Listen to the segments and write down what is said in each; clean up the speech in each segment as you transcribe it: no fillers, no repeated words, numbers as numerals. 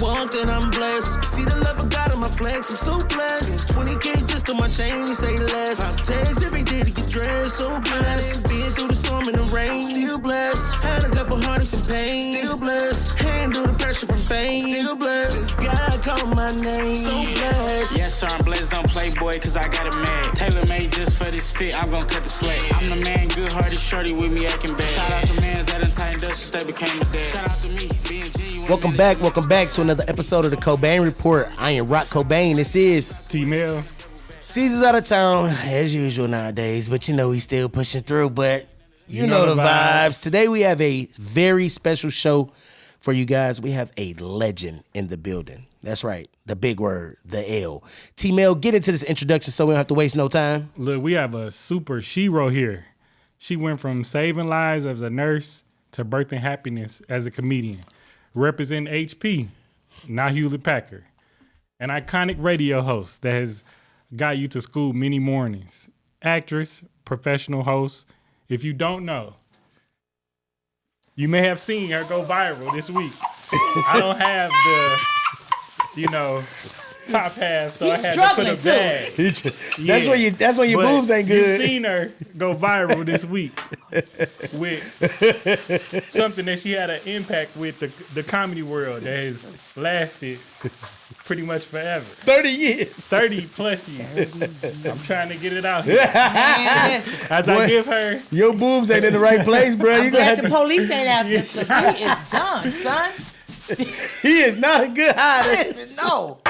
walk that I'm blessed. See the love of God in my flex, I'm so blessed. 20K just on my chain, say less. I text every day to get dressed, so blessed. Been through the storm and the rain, still blessed. Had a couple heartaches and pain, still blessed. Handle the pressure from fame, still blessed. Just God called my name, so blessed. Yes, sir, I'm blessed, don't play boy, cause I got it mad. Tailor made just for this fit, I'm gon' cut the slack. I'm the man, good hearted shorty with me acting bad. Shout out to mans that done tightened up since they became a dad. Shout out to me, being genuine. Welcome back to another episode of the Cobain Report. I am Rock Cobain. This is Tramell. Caesar's out of town as usual nowadays, but you know he's still pushing through. But you know the vibes. Today we have a very special show for you guys. We have a legend in the building. That's right, the big word, the L. Tramell, get into this introduction so we don't have to waste no time. Look, we have a super shero here. She went from saving lives as a nurse to birthing happiness as a comedian. Representing HP, not Hewlett Packard. An iconic radio host that has got you to school many mornings. Actress, professional host. If you don't know, you may have seen her go viral this week. I don't have the, top half, so He's I had to put a bag. That's when your boobs ain't good. You've seen her go viral this week with something that she had an impact with the comedy world that has lasted pretty much forever. 30 years. 30 plus years. I'm trying to get it out here. I give her... Your boobs ain't in the right place, bro. I'm glad the police ain't after this because he is done, son. He is not a good hider. Listen, no.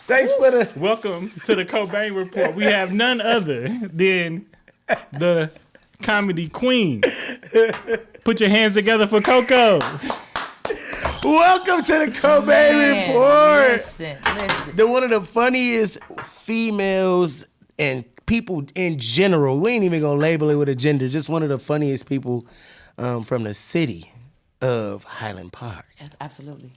Thanks for the... Welcome to the Cobain Report. We have none other than the comedy queen. Put your hands together for CoCo. Welcome to the Cobain Report. Listen. One of the funniest females and people in general. We ain't even gonna label it with a gender. Just one of the funniest people from the city of Highland Park. Absolutely.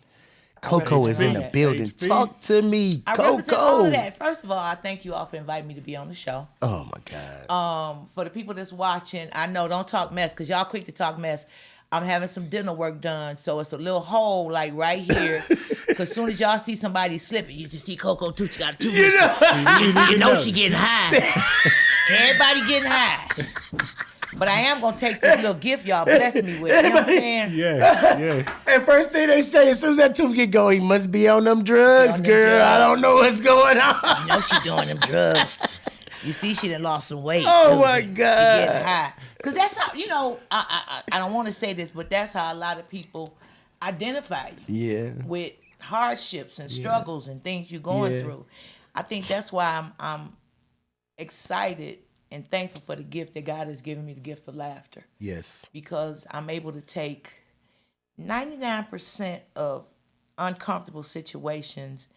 CoCo is in the building. HP. Talk to me, I represent all of CoCo. that. First of all, I thank you all for inviting me to be on the show. Oh my God. For the people that's watching, I know don't talk mess because y'all quick to talk mess. I'm having some dental work done, so it's a little hole like right here. Because as soon as y'all see somebody slipping, you just see CoCo too. She got a tooth. You know she getting high. Everybody getting high. But I am going to take this little gift y'all blessed me with. You know what I'm saying? Yes. And first thing they say, as soon as that tooth get going, he must be on them drugs, girl. I don't know what's going on. You know she doing them drugs. You see she done lost some weight. Oh, too. my She God. getting high. Because that's how, I don't want to say this, but that's how a lot of people identify you. Yeah. With hardships and struggles and things you're going through. I think that's why I'm excited and thankful for the gift that God has given me, the gift of laughter. Yes. Because I'm able to take 99% of uncomfortable situations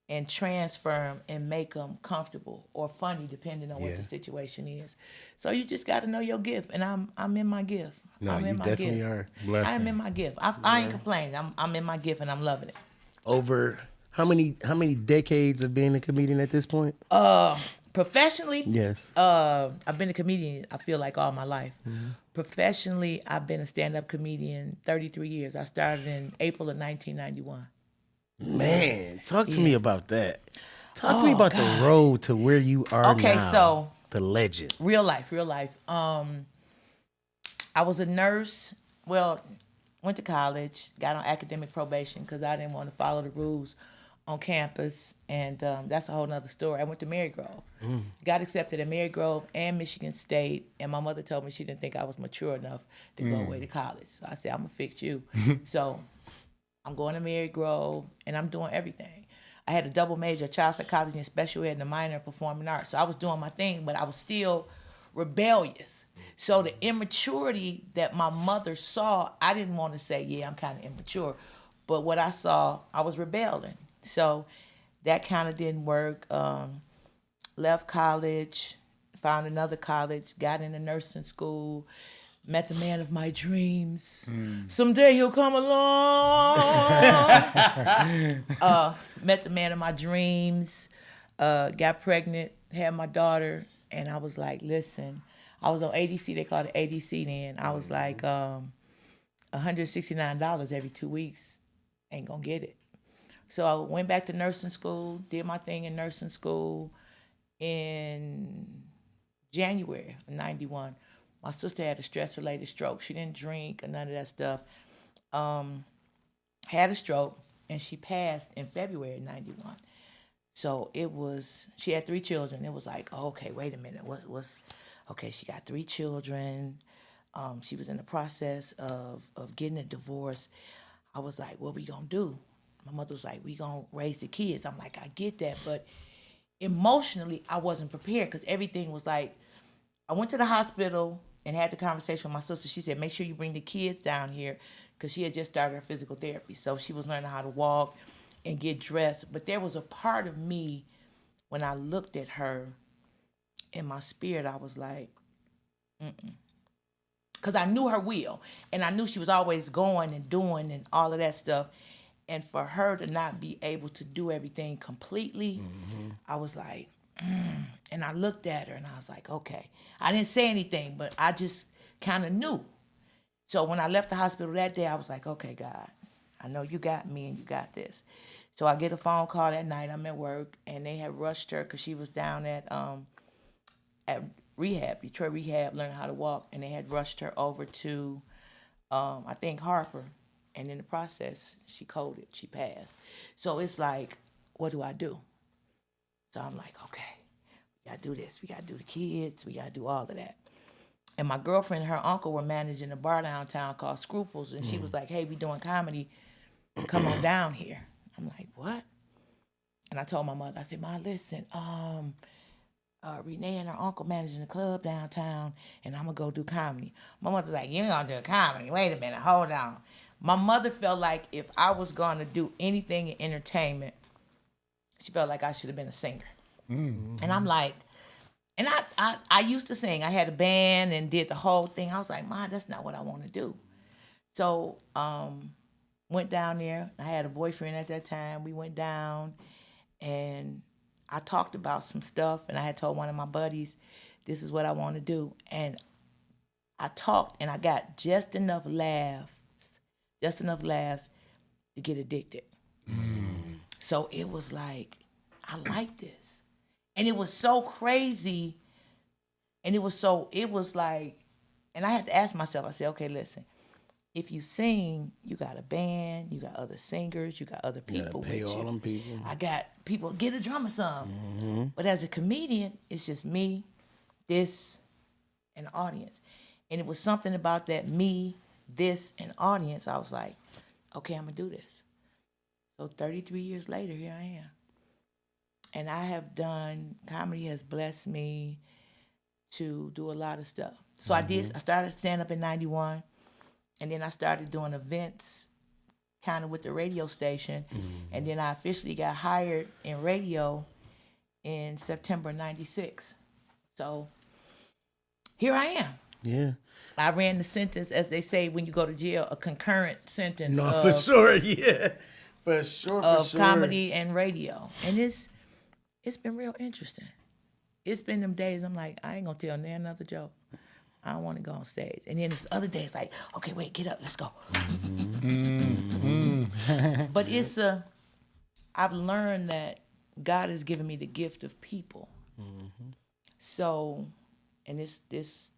and transfer them and make them comfortable or funny, depending on what the situation is. So you just got to know your gift, and I'm in my gift. No, I'm you in my definitely gift. are. Blessing. I am in my gift. I ain't complaining. I'm in my gift, and I'm loving it. Over how many decades of being a comedian at this point? Professionally, Yes. I've been a comedian, I feel like, all my life. Mm-hmm. Professionally, I've been a stand-up comedian 33 years. I started in April of 1991. Man, talk to me about that. Talk to me about the road to where you are now. Okay, so the legend. Real life. I was a nurse. Well, went to college, got on academic probation because I didn't want to follow the rules on campus, and that's a whole nother story. I went to Marygrove. Got accepted at Marygrove and Michigan State, and my mother told me she didn't think I was mature enough to go away to college. So I said, I'm going to fix you. So I'm going to Marygrove, and I'm doing everything. I had a double major, child psychology and special ed, and a minor in performing arts. So I was doing my thing, but I was still rebellious. So the immaturity that my mother saw, I didn't want to say, yeah, I'm kind of immature. But what I saw, I was rebelling. So that kind of didn't work. Left college, found another college, got into nursing school, met the man of my dreams. Someday he'll come along. Met the man of my dreams, got pregnant, had my daughter, and I was like, listen, I was on ADC, they called it ADC then. I was like, $169 every 2 weeks, ain't gonna get it. So I went back to nursing school, did my thing in nursing school in January of 91. My sister had a stress-related stroke. She didn't drink or none of that stuff. Had a stroke, and she passed in February of 91. So she had 3 children. It was like, oh, okay, wait a minute. Okay, she got 3 children. She was in the process of getting a divorce. I was like, what we gonna do? My mother was like, we gonna raise the kids. I'm like, I get that, but emotionally, I wasn't prepared because everything was like, I went to the hospital and had the conversation with my sister. She said, make sure you bring the kids down here because she had just started her physical therapy. So she was learning how to walk and get dressed. But there was a part of me when I looked at her in my spirit, I was like, because I knew her will. And I knew she was always going and doing and all of that stuff. And for her to not be able to do everything completely, I was like, and I looked at her and I was like, okay. I didn't say anything, but I just kind of knew. So when I left the hospital that day, I was like, okay, God, I know you got me and you got this. So I get a phone call that night. I'm at work, and they had rushed her because she was down at rehab, Detroit rehab, learning how to walk, and they had rushed her over to, I think, Harper. And in the process, she coded, she passed. So it's like, what do I do? So I'm like, okay, we gotta do this. We gotta do the kids. We gotta do all of that. And my girlfriend and her uncle were managing a bar downtown called Scruples. And she was like, hey, we doing comedy. Come on down here. I'm like, what? And I told my mother, I said, Ma, listen, Renee and her uncle managing a club downtown, and I'm gonna go do comedy. My mother's like, you ain't gonna do comedy. Wait a minute, hold on. My mother felt like if I was gonna do anything in entertainment, she felt like I should have been a singer. And I'm like, and I used to sing. I had a band and did the whole thing. I was like, Ma, that's not what I want to do. So went down there. I had a boyfriend at that time. We went down, and I talked about some stuff, and I had told one of my buddies, this is what I want to do. And I talked, and I got just enough laughs to get addicted. So it was like, I like this. And it was so crazy. And it was like, and I had to ask myself, I said, okay, listen, if you sing, you got a band, you got other singers, you got other people with you. You gotta pay all them people. I got people, get a drummer some. But as a comedian, it's just me, this, and the audience. And it was something about that me, this, and audience. I was like, okay, I'm gonna do this. So 33 years later, here I am. And I have done, comedy has blessed me to do a lot of stuff. So I started stand-up in 91, and then I started doing events kind of with the radio station, and then I officially got hired in radio in September 96. So here I am. Yeah. I ran the sentence, as they say when you go to jail, a concurrent sentence No, for sure, yeah. For sure. Comedy and radio. And it's been real interesting. It's been them days I'm like, I ain't gonna tell another joke. I don't want to go on stage. And then this other day it's like, okay, wait, get up, let's go. But I've learned that God has given me the gift of people. So, and this,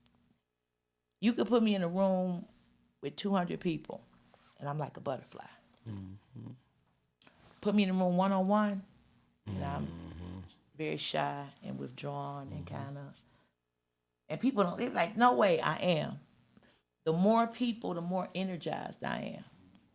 you could put me in a room with 200 people, and I'm like a butterfly. Put me in a room one-on-one, and I'm very shy and withdrawn and kind of, and people don't, they're like, no way, I am. The more people, the more energized I am.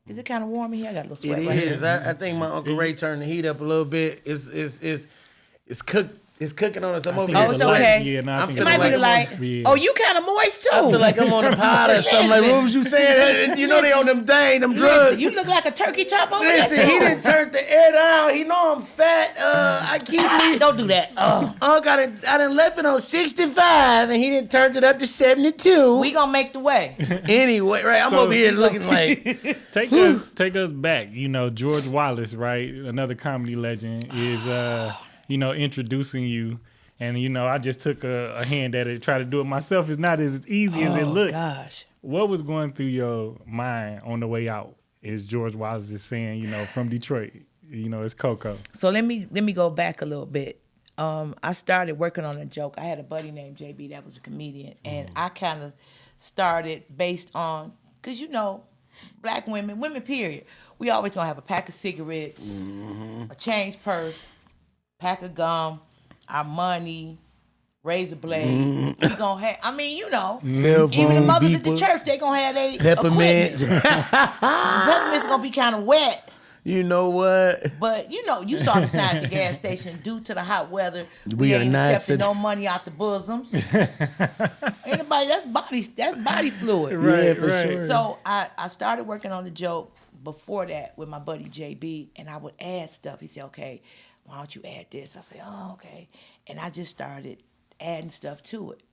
Is it kind of warm in here? I got a little sweat It right is. here. I think my Uncle Ray turned the heat up a little bit. It's cooked. It's cooking on us. I'm over here. Oh, it's okay. Yeah, no, I think It might be the light. Oh, you kind of moist too. I feel like I'm on a pot or something. Like, what was you saying? You know they on them them drugs. Listen, you look like a turkey chop over there. Listen, he didn't turn the air down. He know I'm fat. I keep Don't do that. I done left it on 65, and he didn't turn it up to 72. We gonna make the way. Anyway, right? I'm over here looking like take us back. You know, George Wallace, right? Another comedy legend is introducing you. And I just took a hand at it, try to do it myself. It's not as easy as it looks. Gosh. What was going through your mind on the way out? Is George Wallace is saying, from Detroit, it's CoCo. So let me go back a little bit. I started working on a joke. I had a buddy named JB that was a comedian, and I kind of started based on, because black women period, we always gonna have a pack of cigarettes, a change purse, pack of gum, our money, razor blade. We gonna have, Cell even phone, the mothers at the beeper, church, they gonna have their peppermints. Peppermints gonna be kind of wet. You know what? But you saw the sign at the gas station. Due to the hot weather, We are ain't not accepting no money out the bosoms. Anybody, that's body fluid. Right, for sure. So I started working on the joke before that with my buddy JB, and I would add stuff. He said, "Okay, why don't you add this?" I said, "Oh, okay," and I just started adding stuff to it.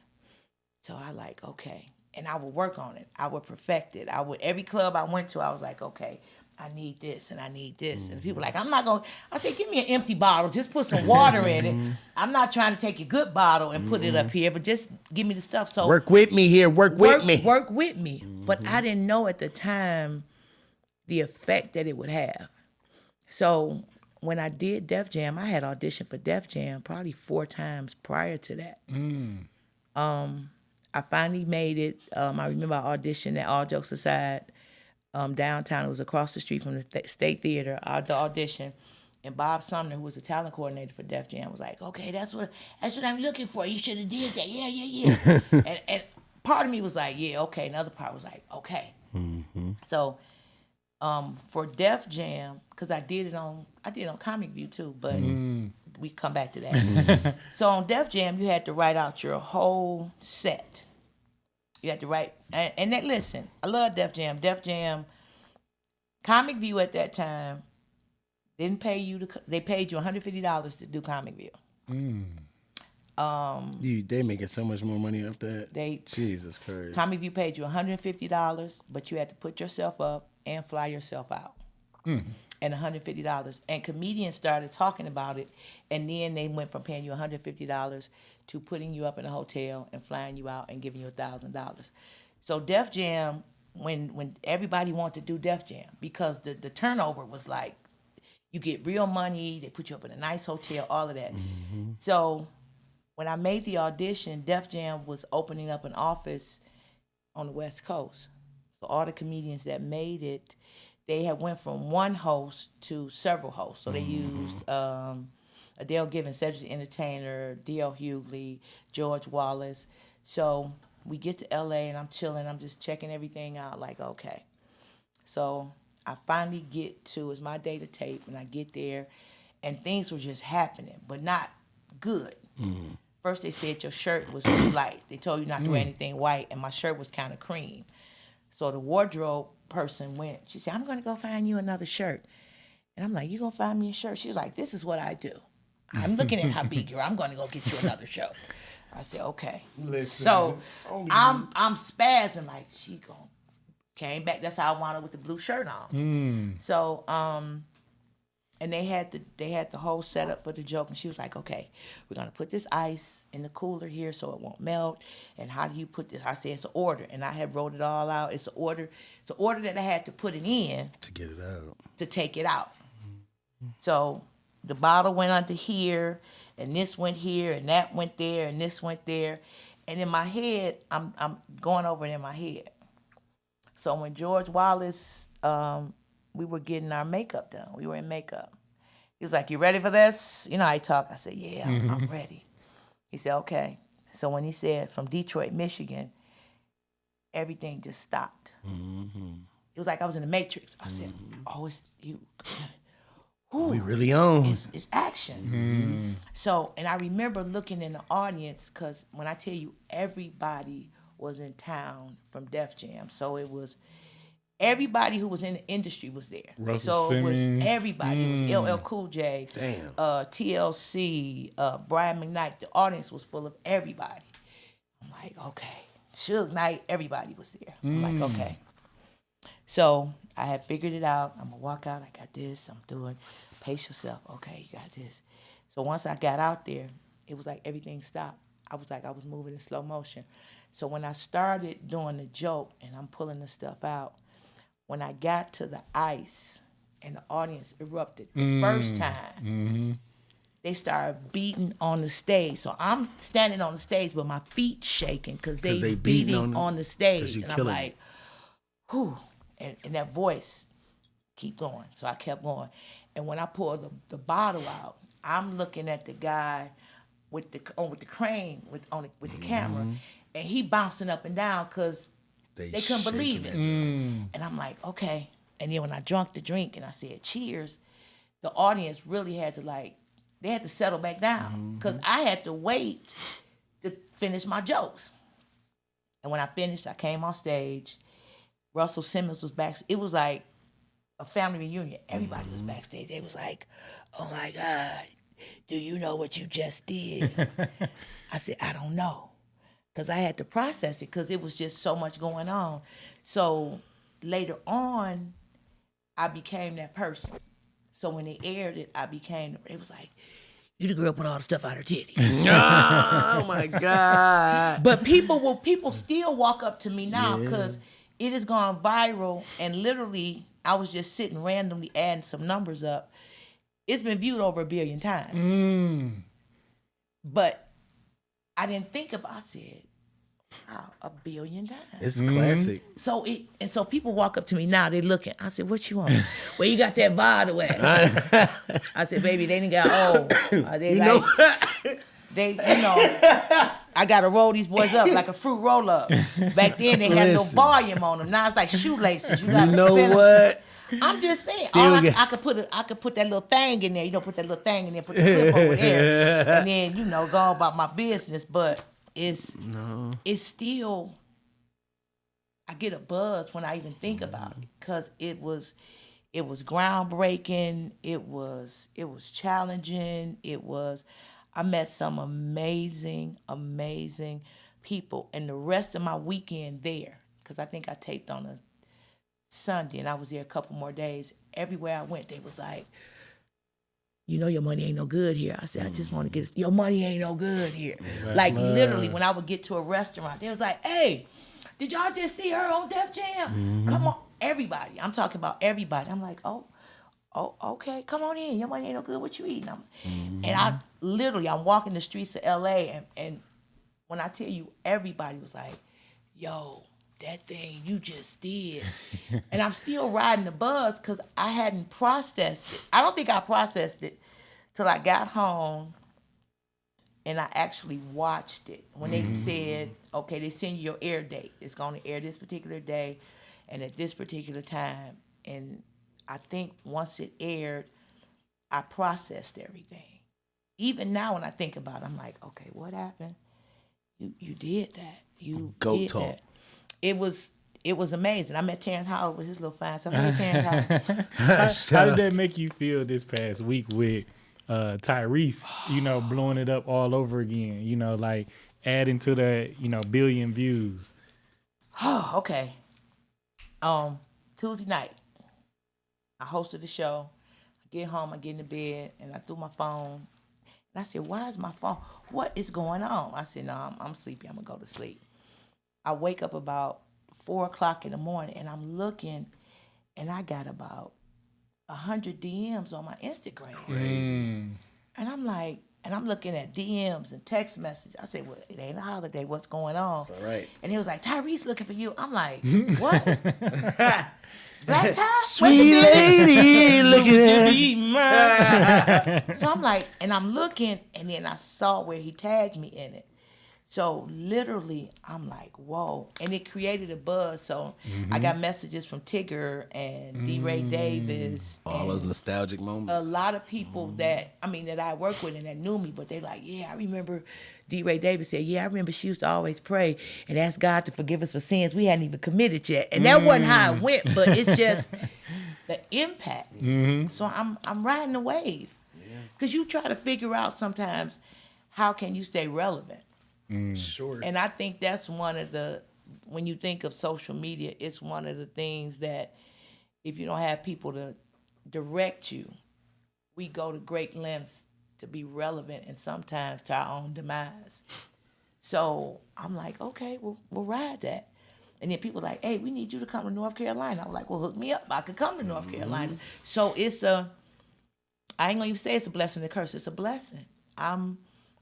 So I okay, and I would work on it. I would perfect it. Every club I went to, I was like, okay, I need this and I need this. And people I'm not going to, I say, give me an empty bottle. Just put some water in it. I'm not trying to take a good bottle and put it up here, but just give me the stuff. So work with me here. Work with me. Work with me. But I didn't know at the time the effect that it would have. So when I did Def Jam, I had auditioned for Def Jam probably 4 times prior to that. I finally made it. I remember I auditioned at All Jokes Aside. Downtown. It was across the street from the State Theater. I had the audition, and Bob Sumner, who was the talent coordinator for Def Jam, was like, "Okay, that's what I'm looking for. You should have did that. Yeah." and part of me was like, "Yeah, okay." Another part was like, "Okay." So, for Def Jam, because I did it on Comic View too, but we come back to that. So on Def Jam, you had to write out your whole set. You had to write, and that, listen, I love Def Jam. Def Jam, Comic View at that time didn't pay you they paid you $150 to do Comic View. They making so much more money off that. Jesus Christ. Comic View paid you $150, but you had to put yourself up and fly yourself out. And $150. And comedians started talking about it, and then they went from paying you $150 to putting you up in a hotel and flying you out and giving you $1,000. So Def Jam, when everybody wanted to do Def Jam, because the turnover was like, you get real money, they put you up in a nice hotel, all of that. So when I made the audition, Def Jam was opening up an office on the West Coast. So all the comedians that made it, they had went from one host to several hosts. So they used Adele Given, Cedric the Entertainer, D.L. Hughley, George Wallace. So we get to L.A. and I'm chilling. I'm just checking everything out like, okay. So I finally get to, it's my day to tape, and I get there, and things were just happening, but not good. First they said your shirt was too light. They told you not to wear anything white, and my shirt was kind of cream. So the wardrobe person went, she said, "I'm going to go find you another shirt." And I'm like, "You going to find me a shirt?" She was like, "This is what I do. I'm looking at how big you're. I'm going to go get you another shirt." I said, "Okay." Listen, so I'm spazzing like, she came back. That's how I wound up with the blue shirt on. So, and they had the whole setup for the joke, and she was like, "Okay, we're gonna put this ice in the cooler here so it won't melt. And how do you put this?" I said, "It's an order," and I had wrote it all out. It's an order. It's an order that I had to put it in to get it out, to take it out. So the bottle went under here, and this went here, and that went there, and this went there, and in my head, I'm going over it in my head. So when George Wallace, we were getting our makeup done. We were in makeup. He was like, "You ready for this?" You know how I talk. I said, "Yeah, I'm ready." He said, "Okay." So when he said from Detroit, Michigan, everything just stopped. It was like I was in the Matrix. I said, "Oh, it's you." We really on. It's action. So, and I remember looking in the audience, because when I tell you everybody was in town from Def Jam, so it was everybody who was in the industry was there. Russell so Simmons. It was everybody. It was LL Cool J, Damn. TLC, Brian McKnight. The audience was full of everybody. I'm like, okay. Suge Knight, everybody was there. I'm like, okay. So I had figured it out. I'm gonna walk out. I got this. I'm doing. Pace yourself. Okay, you got this. So once I got out there, it was like everything stopped. I was moving in slow motion. So when I started doing the joke and I'm pulling the stuff out, when I got to the ice, and the audience erupted. The first time, they started beating on the stage. So I'm standing on the stage, but my feet shaking because they beating on the stage. And I'm like, whew. And that voice keep going. So I kept going. And when I pulled the bottle out, I'm looking at the guy with the crane with the camera, and he bouncing up and down because they couldn't believe it. And I'm like, okay. And then when I drank the drink and I said cheers, the audience really had to they had to settle back down because I had to wait to finish my jokes. And when I finished, I came on stage. Russell Simmons was back. It was like a family reunion. Everybody was backstage. They was like, oh my God, do you know what you just did? I said, I don't know. Because I had to process it because it was just so much going on. So later on, I became that person. So when they aired it, it was like, you the girl put all the stuff out her titty. Oh my God. But people still walk up to me now because it has gone viral, and literally I was just sitting randomly adding some numbers up. It's been viewed over 1 billion times. But I didn't think about, I said, wow, 1 billion times. It's classic. So people walk up to me now, they looking. I said, what you want? Where you got that bottle at? I said, baby, they done got old. I gotta roll these boys up like a fruit roll up. Back then they had no volume on them. Now it's like shoelaces. You gotta spin what? I'm just saying. I could put that little thing in there. Put that little thing in there. Put the clip over there, and then go about my business. But it's still. I get a buzz when I even think about it because it was groundbreaking. It was challenging. I met some amazing people, and the rest of my weekend there, because I think I taped on a Sunday, and I was there a couple more days. Everywhere I went, they was like, your money ain't no good here. I said, I just want to get your money ain't no good here. Literally, when I would get to a restaurant, they was like, hey, did y'all just see her on Def Jam? Come on, everybody. I'm talking about everybody. I'm like, oh, okay, come on in. Your money ain't no good. What you eating? And I'm walking the streets of LA, and when I tell you, everybody was like, yo, that thing you just did. And I'm still riding the buzz because I hadn't processed it. I don't think I processed it till I got home and I actually watched it. When they said, okay, they send you your air date. It's going to air this particular day and at this particular time. And I think once it aired, I processed everything. Even now when I think about it, I'm like, okay, what happened? You did that. You Goat did talk. that. It was amazing. I met Terrence Howard with his little fine self. Hey, Terrence Howard. How did that make you feel this past week with Tyrese, blowing it up all over again, like adding to the, billion views? Oh, okay. Tuesday night, I hosted the show. I get home, I get in the bed, and I threw my phone. And I said, why is my phone? What is going on? I said, no, I'm sleepy. I'm going to go to sleep. I wake up about 4:00 in the morning, and I'm looking, and I got about 100 DMs on my Instagram. Crazy. And I'm like, and I'm looking at DMs and text messages. I said, well, it ain't a holiday. What's going on? That's all right. And he was like, Tyrese looking for you. I'm like, what? Black tie? Sweet lady looking at me. So I'm like, and I'm looking, and then I saw where he tagged me in it. So literally, I'm like, whoa. And it created a buzz. So I got messages from Tigger and D-Ray Davis. all those nostalgic moments. A lot of people that I work with and that knew me, but they like, yeah, I remember D-Ray Davis said, yeah, I remember she used to always pray and ask God to forgive us for sins we hadn't even committed yet. And that wasn't how it went, but it's just the impact. So I'm riding the wave. Because you try to figure out sometimes how can you stay relevant. Sure. And I think that's one of when you think of social media, it's one of the things that if you don't have people to direct you, we go to great lengths to be relevant and sometimes to our own demise. So I'm like, okay, we'll ride that. And then people like, hey, we need you to come to North Carolina. I was like, well, hook me up. I could come to North Carolina. So it's I ain't gonna even say it's a blessing and a curse. It's a blessing. I'm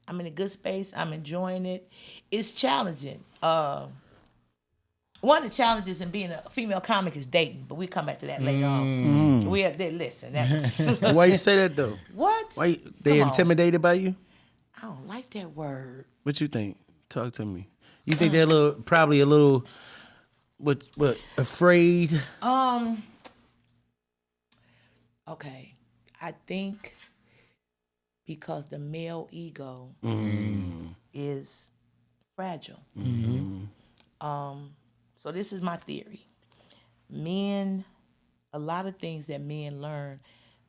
in a good space. I'm enjoying it. It's challenging. One of the challenges in being a female comic is dating, but we'll come back to that later on. Listen. Why you say that though? What? Why they Come on. intimidated by you? I don't like that word. What you think? Talk to me. You think they're probably a little, what afraid? Okay, I think because the male ego is fragile. So this is my theory. Men, a lot of things that men learn,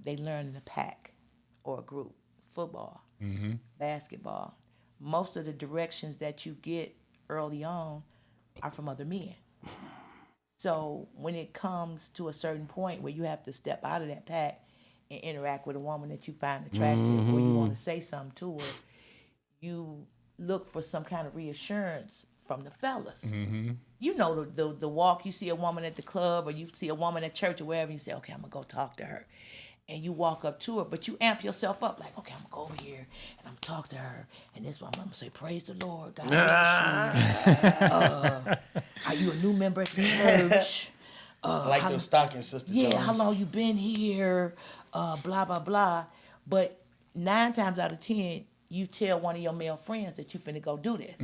they learn in a pack or a group. Football, basketball. Most of the directions that you get early on are from other men. So when it comes to a certain point where you have to step out of that pack and interact with a woman that you find attractive or you want to say something to her, you look for some kind of reassurance from the fellas. You know the walk, you see a woman at the club or you see a woman at church or wherever, you say, okay, I'm going to go talk to her. And you walk up to her, but you amp yourself up like, okay, I'm going to go over here and I'm going to talk to her. And this one, I'm going to say, praise the Lord, God bless you. Are you a new member at the church? Like those stocking sisters. Yeah, how long you been here? Blah, blah, blah. But 9 times out of 10, you tell one of your male friends that you finna go do this.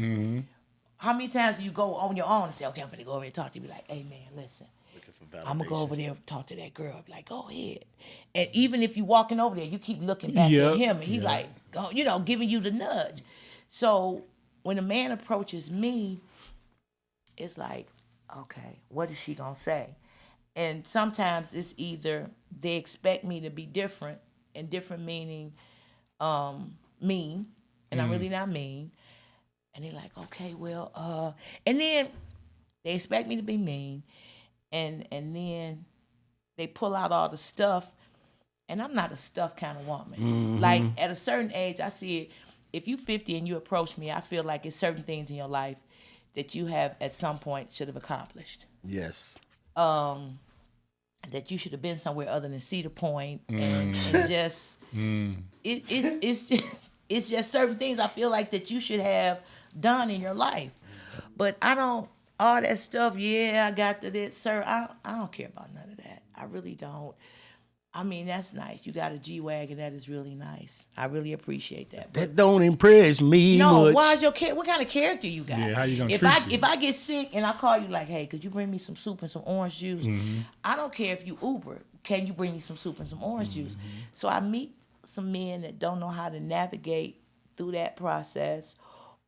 How many times do you go on your own and say, okay, I'm finna go over here and talk to you? Be like, hey, man, listen. I'm going to go over there and talk to that girl. Be like, go ahead. And even if you walking over there, you keep looking back at him. And he's like, giving you the nudge. So when a man approaches me, it's like, okay, what is she going to say? And sometimes it's either they expect me to be different, and different meaning mean, and I'm really not mean. And they're like, okay, well, and then they expect me to be mean. And then they pull out all the stuff, and I'm not a stuff kind of woman. Like, at a certain age, I see it. If you 50 and you approach me, I feel like it's certain things in your life that you have at some point should have accomplished. Yes. That you should have been somewhere other than Cedar Point, and just it's just certain things I feel like that you should have done in your life. But I don't. All that stuff, I got to this, sir. I don't care about none of that. I really don't. I mean, that's nice. You got a G-Wagon. That is really nice. I really appreciate that. But that don't impress me much. Why is your what kind of character you got? Yeah, how you gonna if treat I you? if I get sick and I call you like, hey, could you bring me some soup and some orange juice? I don't care if you Uber. Can you bring me some soup and some orange juice? So I meet some men that don't know how to navigate through that process,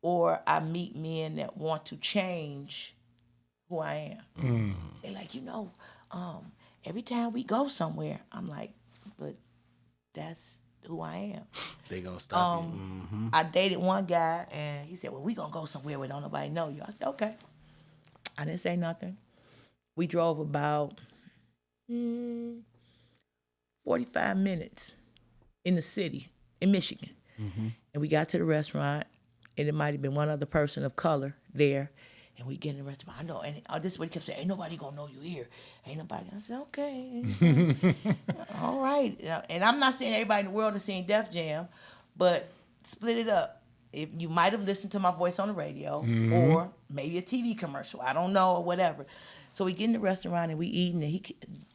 or I meet men that want to change who I am. They're like, every time we go somewhere, I'm like, but that's who I am. They gonna stop you. I dated one guy, and he said, well, we gonna go somewhere where don't nobody know you. I said, okay. I didn't say nothing. We drove about 45 minutes in the city, in Michigan. And we got to the restaurant, and it might have been one other person of color there. And we get in the restaurant. I know, and this is what he kept saying, ain't nobody gonna know you here. Ain't nobody. I said, okay. All right. And I'm not saying everybody in the world is seeing Def Jam, but split it up. If you might have listened to my voice on the radio, or maybe a TV commercial, I don't know, or whatever. So we get in the restaurant and we eating, and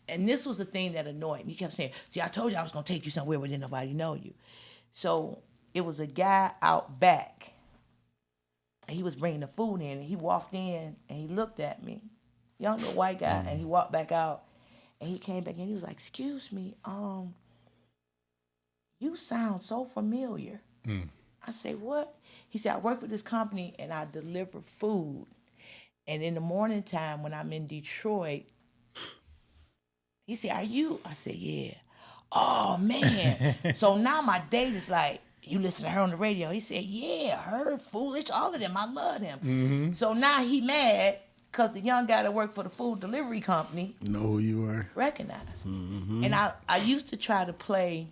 and this was the thing that annoyed me. He kept saying, see, I told you I was gonna take you somewhere where didn't nobody know you. So it was a guy out back. And he was bringing the food in, and he walked in, and he looked at me, young little white guy, and he walked back out, and he came back in. He was like, "Excuse me, you sound so familiar." I say, "What?" He said, "I work with this company, and I deliver food. And in the morning time when I'm in Detroit," he said, "Are you?" I said, "Yeah." Oh man! So now my date is like, you listen to her on the radio. He said, yeah, her, Foolish, all of them. I love them. So now he mad because the young guy that worked for the food delivery company Know who you are. recognized me. And I used to try to play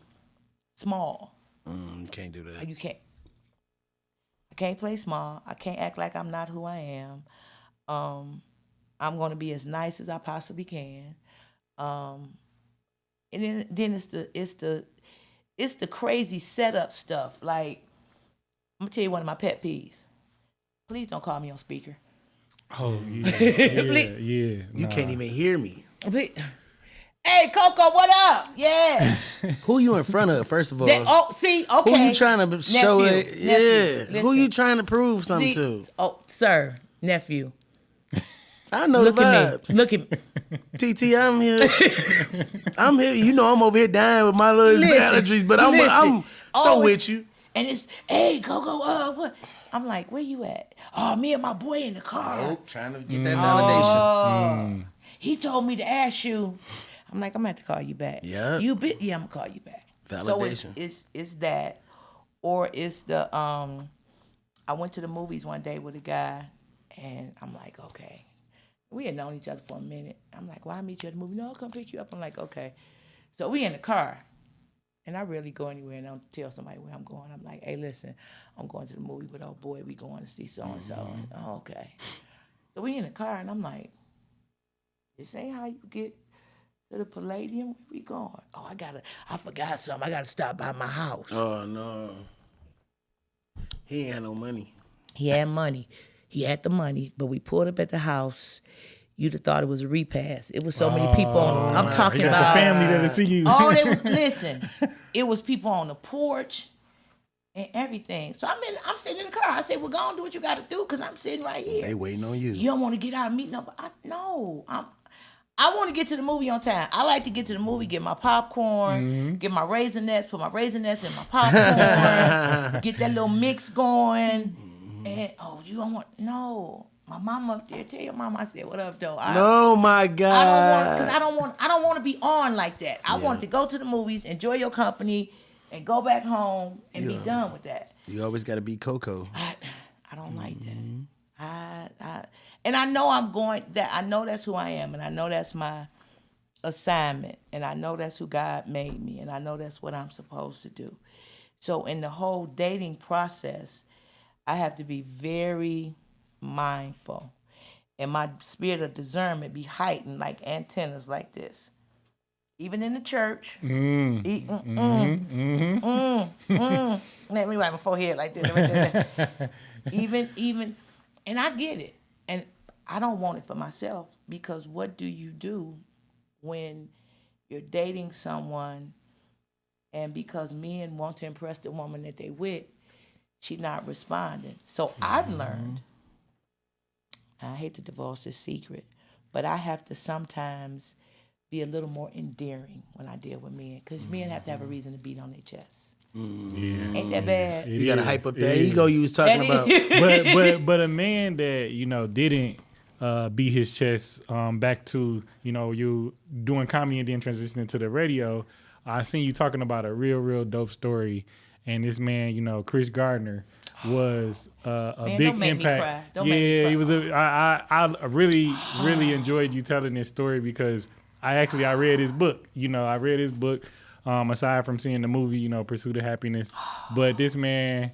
small. You can't do that. You can't. I can't play small. I can't act like I'm not who I am. I'm going to be as nice as I possibly can. And then it's the crazy setup stuff. Like, I'm gonna tell you one of my pet peeves. Please don't call me on speaker. Oh yeah. You can't even hear me. Hey, CoCo, what up? Yeah. Who you in front of, first of all? Okay. Who you trying to show it? Yeah. Nephew, Who you trying to prove something to? Oh, sir, nephew. I know Look the at vibes. me. Look at me. TT, I'm here. I'm here. You know I'm over here dying with my little allergies, but I'm so with you. And it's, hey, CoCo, what? I'm like, where you at? Oh, me and my boy in the car. Oh, trying to get that validation. He told me to ask you. I'm like, I'm gonna have to call you back. Yeah. I'm gonna call you back. Validation. So it's that, or it's the I went to the movies one day with a guy, and I'm like, okay, we had known each other for a minute. I'm like, well, I'll meet you at the movie. No, I'll come pick you up. I'm like, okay. So we in the car, and I rarely go anywhere and don't tell somebody where I'm going. I'm like, hey, listen, I'm going to the movie with old boy. We going to see so and so. Oh, okay. So we in the car, and I'm like, this ain't how you get to the Palladium. Where we going? Oh, I forgot something. I gotta stop by my house. Oh no. He ain't had no money. He had money. He had the money, but we pulled up at the house. You'd have thought it was a repass. It was so many people on. I'm talking you got about the family that'll see you. Oh, they was listen. It was people on the porch and everything. So I'm sitting in the car. I said, "Well, go on, do what you got to do, because I'm sitting right here." They waiting on you. You don't want to get out and meet nobody. I want to get to the movie on time. I like to get to the movie, get my popcorn, get my Raisinets, put my Raisinets in my popcorn, get that little mix going. And you don't want my mama up there. Tell your mama I said, what up, though? Oh my God. I don't want to be on like that. I want to go to the movies, enjoy your company, and go back home and be done with that. You always got to be CoCo. I don't like that. And I know I know that's who I am, and I know that's my assignment, and I know that's who God made me, and I know that's what I'm supposed to do. So in the whole dating process, I have to be very mindful, and my spirit of discernment be heightened like antennas like this. Even in the church. Let me write my forehead like this. Even, and I get it. And I don't want it for myself, because what do you do when you're dating someone and because men want to impress the woman that they with, she not responding? So I've learned, I hate to divulge this secret, but I have to sometimes be a little more endearing when I deal with men, because men have to have a reason to beat on their chest. Yeah. Ain't that bad? You got to hype up that ego you was talking about. but a man that didn't beat his chest, back to you doing comedy and then transitioning to the radio. I seen you talking about a real dope story, and this man, Chris Gardner, was a big don't make impact. Me cry. Don't make me cry. He was. I really enjoyed you telling this story, because I read his book. I read his book. Aside from seeing the movie, Pursuit of Happiness, but this man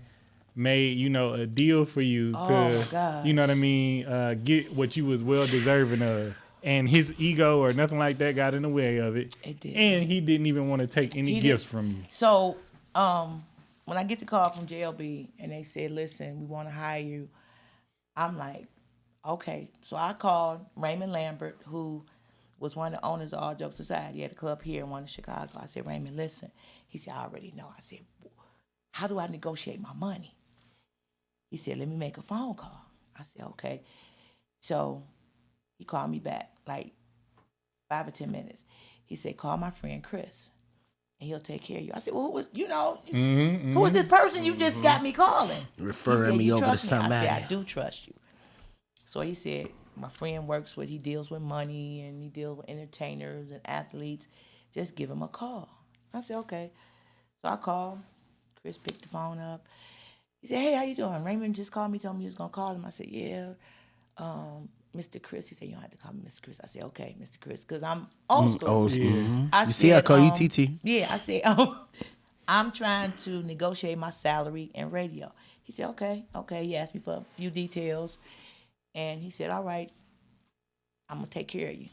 made, a deal for you to, get what you was well deserving of. And his ego or nothing like that got in the way of it. It did. And he didn't even want to take any gifts from you. So when I get the call from JLB and they said, listen, we want to hire you, I'm like, okay. So I called Raymond Lambert, who was one of the owners of All Jokes Aside. He had a club here and one in Chicago. I said, Raymond, listen. He said, I already know. I said, how do I negotiate my money? He said, let me make a phone call. I said, okay. So he called me back like 5 or 10 minutes. He said, call my friend Chris, and he'll take care of you. I said, well, who was this person you just got me calling? Referring me over to somebody. I said, I do trust you. So he said, my friend he deals with money, and he deals with entertainers and athletes. Just give him a call. I said, okay. So I called. Chris picked the phone up. He said, hey, how you doing? Raymond just called me, told me you was going to call him. I said, yeah. Mr. Chris. He said, you don't have to call me Mr. Chris. I said, okay, Mr. Chris, because I'm old school. Old school. I you see, I call you TT. Yeah, I said, I'm trying to negotiate my salary in radio. He said, okay. He asked me for a few details. And he said, all right, I'm going to take care of you.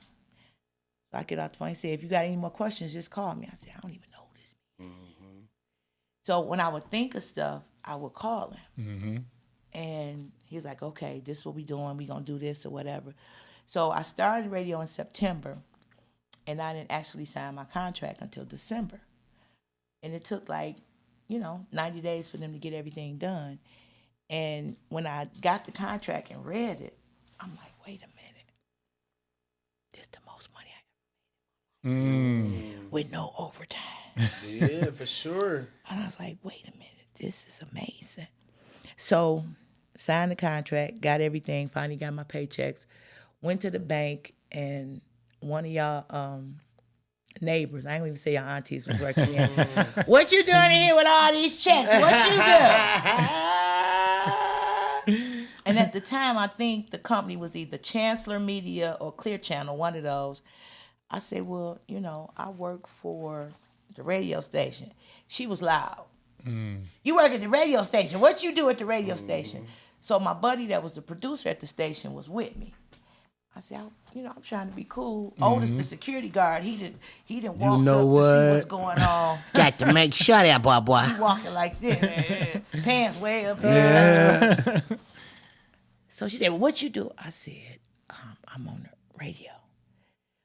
So I get out the phone and say, if you got any more questions, just call me. I said, I don't even know who this means. So when I would think of stuff, I would call him. And he's like, okay, this is what we doing. We going to do this or whatever. So I started radio in September, and I didn't actually sign my contract until December. And it took 90 days for them to get everything done. And when I got the contract and read it, I'm like, wait a minute. This is the most money I ever made with no overtime. Yeah, for sure. And I was like, wait a minute, this is amazing. So signed the contract, got everything, finally got my paychecks, went to the bank, and one of y'all neighbors, I ain't gonna even say your aunties was working there. What you doing here with all these checks? What you do? And at the time, I think the company was either Chancellor Media or Clear Channel, one of those. I said, well, I work for the radio station. She was loud. You work at the radio station. What you do at the radio station? So my buddy that was the producer at the station was with me. I said, I'm trying to be cool. Otis, the security guard, he didn't walk up to see what's going on. Got to make sure that boy. He walking like this, pants way up here. So she said, well, what you do? I said, I'm on the radio.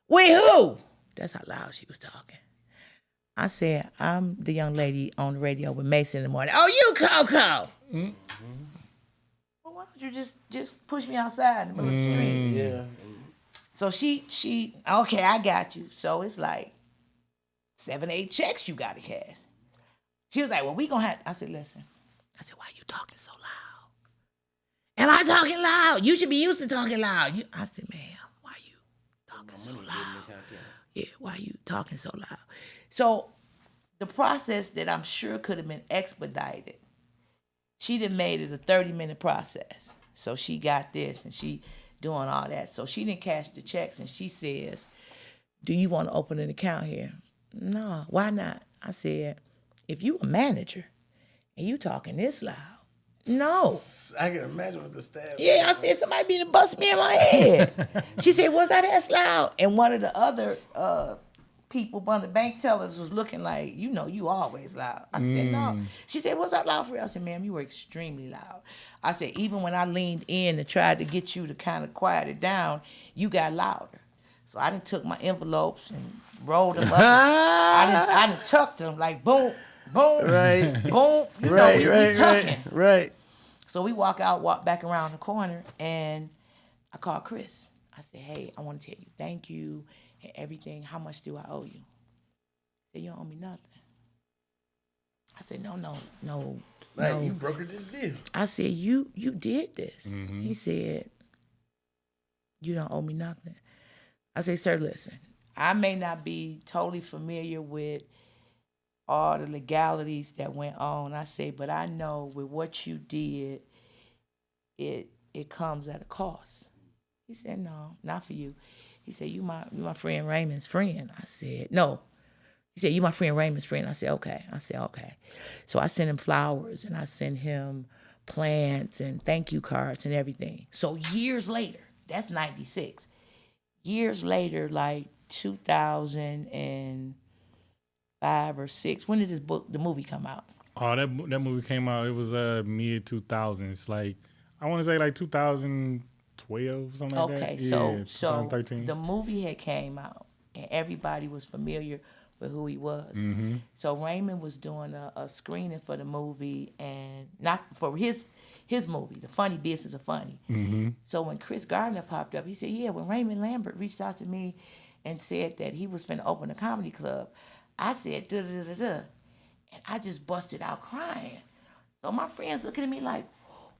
With who? That's how loud she was talking. I said, I'm the young lady on the radio with Mason in the morning. Oh, you CoCo. Well, why don't you just push me outside in the middle of the street? Yeah. So she, okay, I got you. So it's like 7-8 checks you got to cash. She was like, well, we gonna have, I said, listen. I said, why are you talking so loud? Am I talking loud? You should be used to talking loud. I said, ma'am, why you talking so loud? Yeah, why you talking so loud? So the process that I'm sure could have been expedited, she done made it a 30-minute process. So she got this and she doing all that. So she didn't cash the checks and she says, do you want to open an account here? No, why not? I said, if you a manager and you talking this loud, no. I can imagine what the staff. Yeah, I said, somebody be to bust me in my head. She said, was that loud? And one of the other people, one of the bank tellers was looking like, you always loud. I said, no. She said, what's that loud for you? I said, ma'am, you were extremely loud. I said, even when I leaned in and tried to get you to kind of quiet it down, you got louder. So I done took my envelopes and rolled them up. I done tucked them like boom, boom, right, boom. We tucking. Right. So we walk back around the corner, and I called Chris. I said, hey, I want to tell you thank you and everything. How much do I owe you? He said, you don't owe me nothing. I said, no. You brokered this deal. I said, you did this. He said, you don't owe me nothing. I said, sir, listen, I may not be totally familiar with all the legalities that went on. I say, but I know with what you did, it comes at a cost. He said, no, not for you. He said, you my friend Raymond's friend. I said, no. He said, you my friend Raymond's friend. I said, okay. So I sent him flowers and I sent him plants and thank you cards and everything. So years later, that's 96. Years later, like 2005 or 6. When did the movie come out? Oh, that movie came out. It was mid 2000s. Like I want to say like 2012, something like that. Okay, yeah, so 2013. the movie had came out and everybody was familiar with who he was. So Raymond was doing a screening for the movie, and not for his movie, The Funny Business of Funny. So when Chris Gardner popped up, he said, yeah, when Raymond Lambert reached out to me and said that he was finna open a comedy club, I said, da-da-da-da-da. And I just busted out crying. So my friends looking at me like,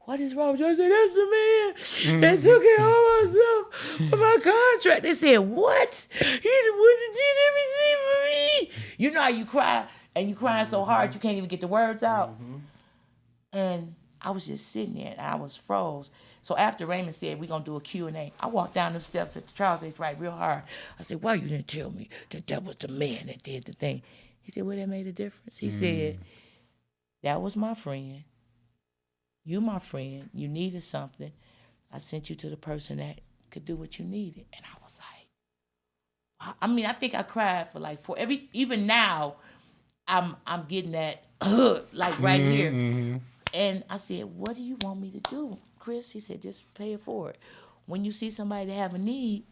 what is wrong with you? I said, that's the man that took care of myself for my contract. They said, what? He did everything for me. You know how you cry, and you crying so hard you can't even get the words out? And I was just sitting there, and I was froze. So after Raymond said, we're going to do a Q&A, I walked down the steps at the Charles H. Wright real hard. I said, why you didn't tell me that was the man that did the thing? He said, well, that made a difference. He said, that was my friend. You my friend. You needed something. I sent you to the person that could do what you needed. And I was I mean, I think I cried for like even now, I'm getting that like right here. And I said, what do you want me to do, Chris? He said, just pay it forward. When you see somebody that have a need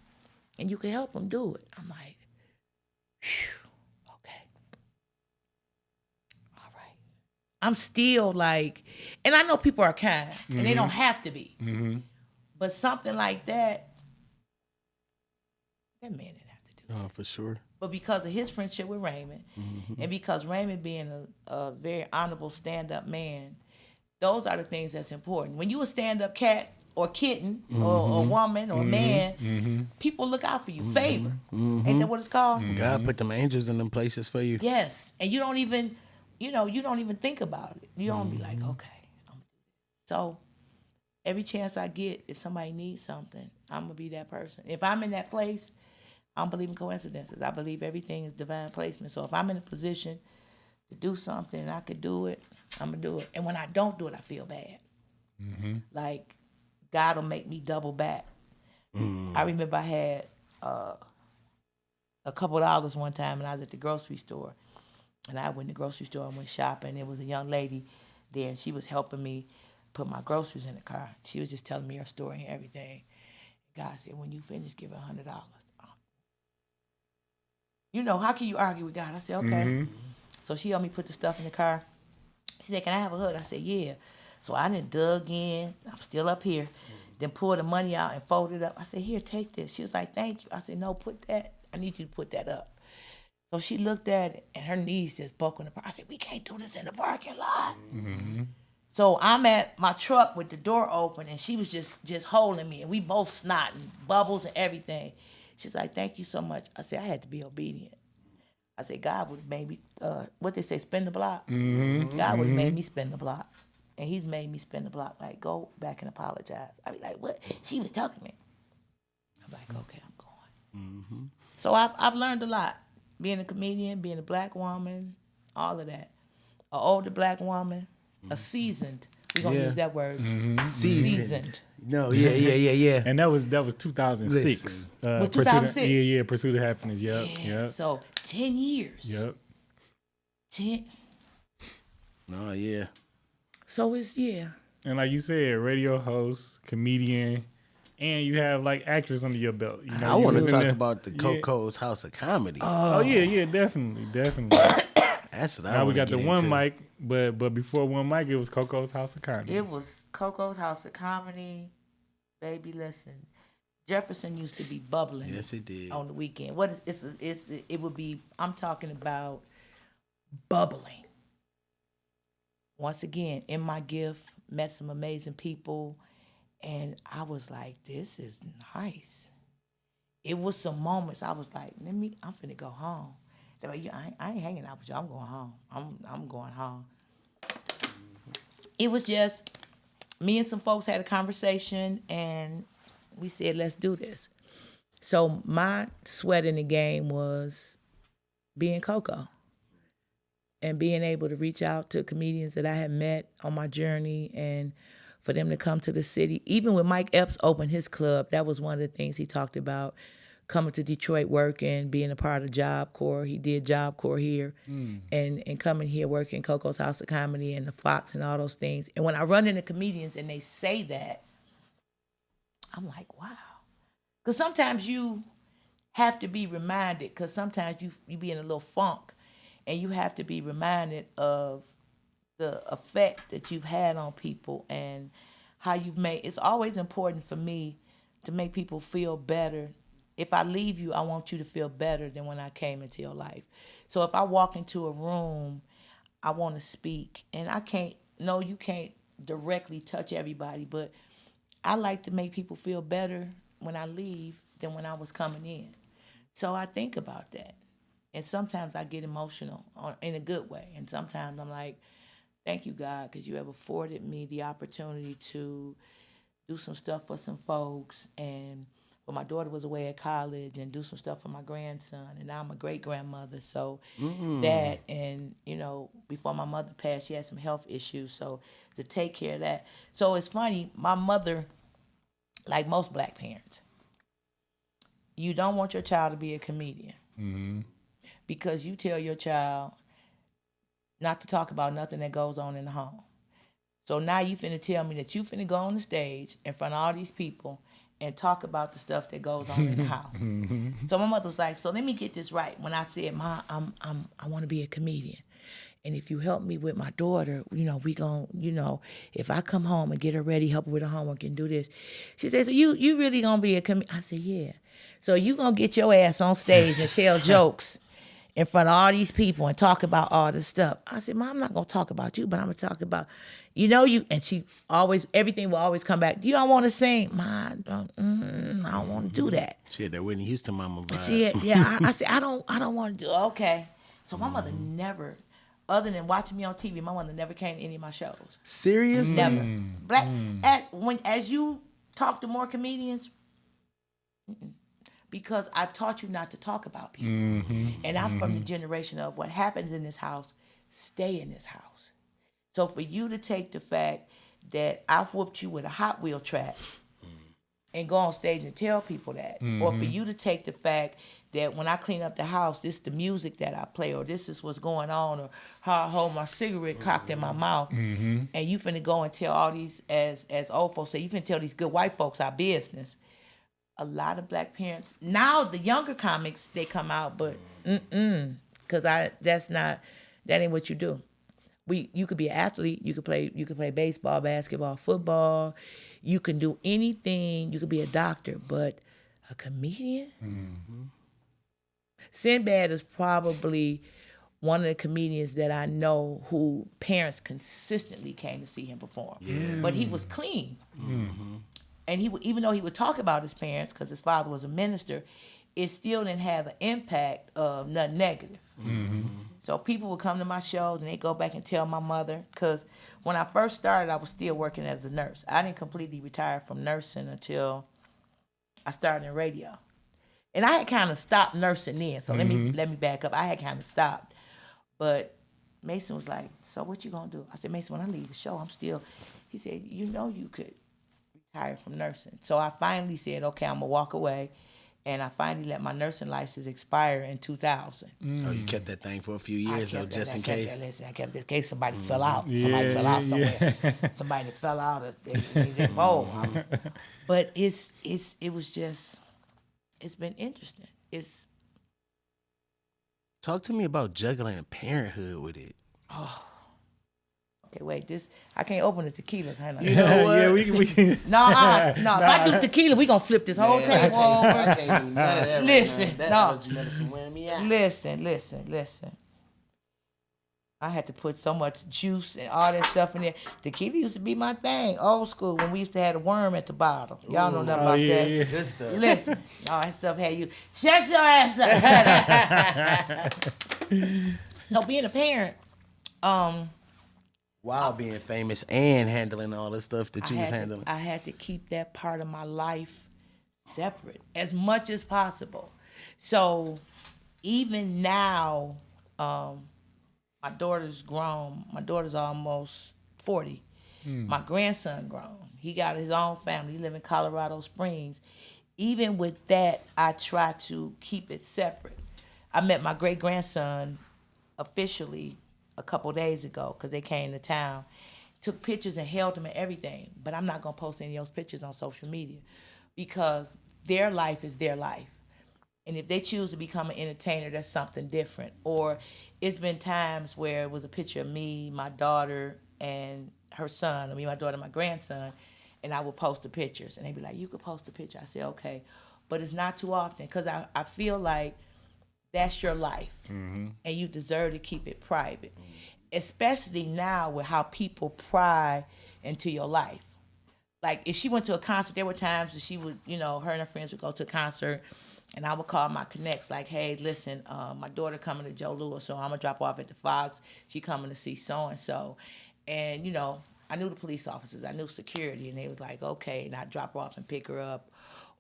and you can help them, do it. I'm like, phew, okay. All right. I'm still like, and I know people are kind, and they don't have to be. But something like that man didn't have to do. Oh, for sure. But because of his friendship with Raymond, and because Raymond being a very honorable stand-up man, those are the things that's important. When you a stand-up cat or kitten or a woman or a man, people look out for you. Favor. Ain't that what it's called? God put them angels in them places for you. Yes. And you don't even, you don't even think about it. You don't be like, okay. So every chance I get, if somebody needs something, I'm going to be that person. If I'm in that place, I don't believe in coincidences. I believe everything is divine placement. So if I'm in a position to do something and I could do it, I'm going to do it. And when I don't do it, I feel bad. Like, God will make me double back. I remember I had a couple of dollars one time, and I was at the grocery store. And I went to the grocery store and went shopping. There was a young lady there, and she was helping me put my groceries in the car. She was just telling me her story and everything. God said, when you finish, give her $100. How can you argue with God? I said, okay. So she helped me put the stuff in the car. She said, can I have a hug? I said, yeah. So I done dug in. I'm still up here. Then pulled the money out and folded it up. I said, here, take this. She was like, thank you. I said, no, put that. I need you to put that up. So she looked at it, and her knees just broke in the park. I said, we can't do this in the parking lot. So I'm at my truck with the door open, and she was just holding me, and we both snotting, bubbles and everything. She's like, thank you so much. I said, I had to be obedient. I said, God would have made me, what they say, spin the block. God would have made me spin the block. And he's made me spin the block, like, go back and apologize. I be like, what? She was telling me. I'm like, okay, I'm going. So I've learned a lot. Being a comedian, being a black woman, all of that. An older black woman, a seasoned, we're going to use that word, seasoned. No, yeah. And that was 2006. Was 2006? Yeah, Pursuit of Happiness. Yep. So 10 years. Yep. 10. Oh, yeah. So it's, yeah. And like you said, radio host, comedian, and you have like actress under your belt. I want to talk about the CoCo's House of Comedy. Oh yeah, definitely. That's what I Now we wanna got the get one into. mic, but before one mic, it was CoCo's House of Comedy. It was CoCo's House of Comedy. Baby, listen. Jefferson used to be bubbling. Yes, it did. On the weekend. It would be, I'm talking about bubbling. Once again, in my gift, met some amazing people, and I was like, this is nice. It was some moments I was like, I'm finna go home. They're like, I ain't hanging out with you. I'm going home. I'm going home. It was just, me and some folks had a conversation, and we said, let's do this. So my sweat in the game was being CoCo and being able to reach out to comedians that I had met on my journey, and for them to come to the city. Even when Mike Epps opened his club, that was one of the things he talked about, coming to Detroit working, being a part of Job Corps. He did Job Corps here, and coming here working CoCo's House of Comedy and the Fox and all those things. And when I run into comedians and they say that, I'm like, wow. Because sometimes you have to be reminded, because sometimes you be in a little funk, and you have to be reminded of the effect that you've had on people and how you've made. It's always important for me to make people feel better. If I leave you, I want you to feel better than when I came into your life. So if I walk into a room, I want to speak, and you can't directly touch everybody, but I like to make people feel better when I leave than when I was coming in. So I think about that. And sometimes I get emotional in a good way. And sometimes I'm like, thank you, God, because you have afforded me the opportunity to do some stuff for some folks. And when my daughter was away at college, and do some stuff for my grandson. And now I'm a great-grandmother. So that, and, before my mother passed, she had some health issues. So to take care of that. So it's funny, my mother, like most black parents, you don't want your child to be a comedian. Mm-hmm. Because you tell your child not to talk about nothing that goes on in the home. So now you finna tell me that you finna go on the stage in front of all these people and talk about the stuff that goes on in the house. So my mother was like, so let me get this right. When I said, Ma, I want to be a comedian. And if you help me with my daughter, we gon', if I come home and get her ready, help her with her homework and do this. She said, so you really gonna be a comedian? I said, yeah. So you gonna get your ass on stage and tell jokes in front of all these people and talk about all this stuff. I said, Mom, I'm not gonna talk about you, but I'm gonna talk about, you. And she always, everything will always come back. You don't want to sing, Mom. I don't want to do that. She had that Whitney Houston mama vibe. I said, I don't want to do. Okay. So my mother never, other than watching me on TV, my mother never came to any of my shows. Seriously? Never. As you talk to more comedians. Because I've taught you not to talk about people. And I'm from the generation of what happens in this house, stay in this house. So for you to take the fact that I whooped you with a Hot Wheel track and go on stage and tell people that, or for you to take the fact that when I clean up the house, this is the music that I play, or this is what's going on, or how I hold my cigarette cocked in my mouth, and you finna go and tell all these, as old folks say, you finna tell these good white folks our business. A lot of black parents now, the younger comics, they come out, but because that ain't what you do. You could be an athlete, you could play baseball, basketball, football, you can do anything, you could be a doctor, but a comedian? Sinbad is probably one of the comedians that I know who parents consistently came to see him perform. Yeah. But he was clean. And even though he would talk about his parents, because his father was a minister, it still didn't have an impact of nothing negative. So people would come to my shows and they go back and tell my mother, because when I first started, I was still working as a nurse. I didn't completely retire from nursing until I started in radio. And I had kind of stopped nursing then, so let me back up. I had kind of stopped. But Mason was like, so what you gonna do? I said, Mason, when I leave the show, he said, you could retire from nursing. So I finally said, okay, I'm gonna walk away. And I finally let my nursing license expire in 2000. Oh, you kept that thing for a few years, though, just in case? I kept it in case somebody fell out. Somebody fell out somewhere. Somebody fell out. But it's been interesting. Talk to me about juggling parenthood with it. Okay, wait. I can't open the tequila. You know what? Yeah, we No. If I do tequila, we gonna flip this whole table over. I can't do none of that. Listen, that no. allergy medicine wearing me out. Listen. I had to put so much juice and all that stuff in there. Tequila used to be my thing, old school, when we used to have a worm at the bottom. Y'all know nothing about that. Yeah. Good stuff. Listen, all that stuff had you. Shut your ass up. So being a parent, while being famous and handling all the stuff that you was handling. I had to keep that part of my life separate as much as possible. So even now, my daughter's grown. My daughter's almost 40. My grandson grown. He got his own family. He live in Colorado Springs. Even with that, I try to keep it separate. I met my great-grandson officially a couple days ago because they came to town, took pictures and held them and everything. But I'm not going to post any of those pictures on social media because their life is their life. And if they choose to become an entertainer, that's something different. Or it's been times where it was a picture of me, my daughter, and her son, my daughter, my grandson, and I would post the pictures. And they'd be like, you could post a picture. I said, okay. But it's not too often because I feel like that's your life, and you deserve to keep it private, especially now with how people pry into your life. Like if she went to a concert, there were times that she would, her and her friends would go to a concert, and I would call my connects like, hey, listen, my daughter coming to Joe Louis, so I'm going to drop off at the Fox. She coming to see so-and-so. And, I knew the police officers. I knew security. And they was like, okay. And I'd drop her off and pick her up.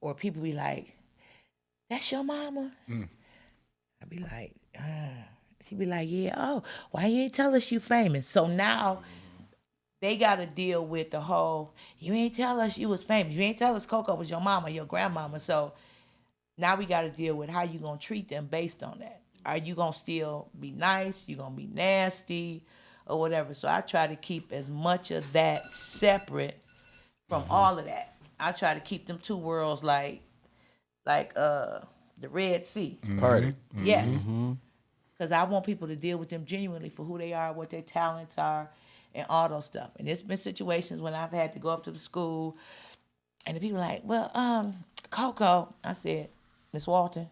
Or people be like, that's your mama? I'd be like, she'd be like, yeah, oh, why you ain't tell us you famous? So now they got to deal with the whole, you ain't tell us you was famous. You ain't tell us CoCo was your mama, your grandmama. So Now we got to deal with how you going to treat them based on that. Are you going to still be nice? You going to be nasty or whatever? So I try to keep as much of that separate from all of that. I try to keep them two worlds like the Red Sea. Party. Yes. Because I want people to deal with them genuinely for who they are, what their talents are, and all those stuff. And there's been situations when I've had to go up to the school and the people are like, well, CoCo. I said, Miss Walton.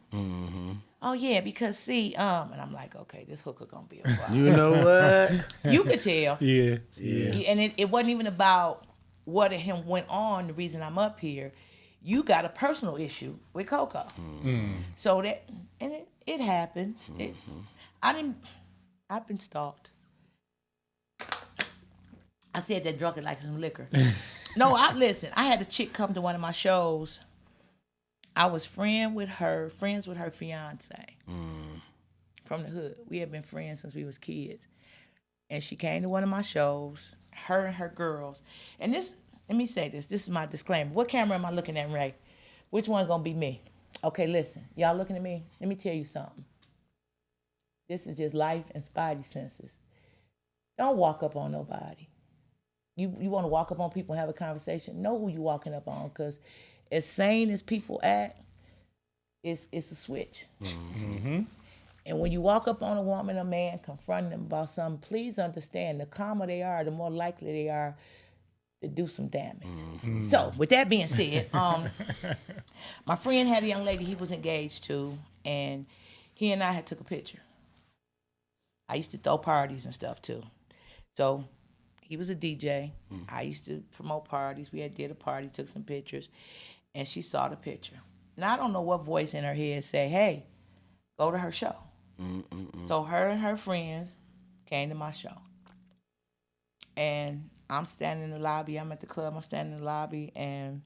Oh, yeah, because see, and I'm like, okay, this hooker going to be a problem. You know what? You could tell. Yeah. And it wasn't even about what him went on, the reason I'm up here. You got a personal issue with CoCo. So that, and it happens. I've been stalked. I said that drunk it like some liquor. No, listen, I had a chick come to one of my shows. I was friends with her fiance from the hood. We had been friends since we was kids. And she came to one of my shows, her and her girls. And this, let me say this is my disclaimer. What camera am I looking at, Ray? Which one's gonna be me? Okay, listen, y'all looking at me? Let me tell you something. This is just life and spidey senses. Don't walk up on nobody. You want to walk up on people and have a conversation? Know who you walking up on, because as sane as people act, it's a switch. And when you walk up on a woman or man, confronting them about something, please understand, the calmer they are, the more likely they are to do some damage. So, with that being said, my friend had a young lady he was engaged to, and he and I had took a picture. I used to throw parties and stuff too. So, he was a DJ. I used to promote parties. We had did a party, took some pictures, and she saw the picture. Now, I don't know what voice in her head said, hey, go to her show. So her and her friends came to my show. And I'm standing in the lobby. I'm at the club. I'm standing in the lobby, and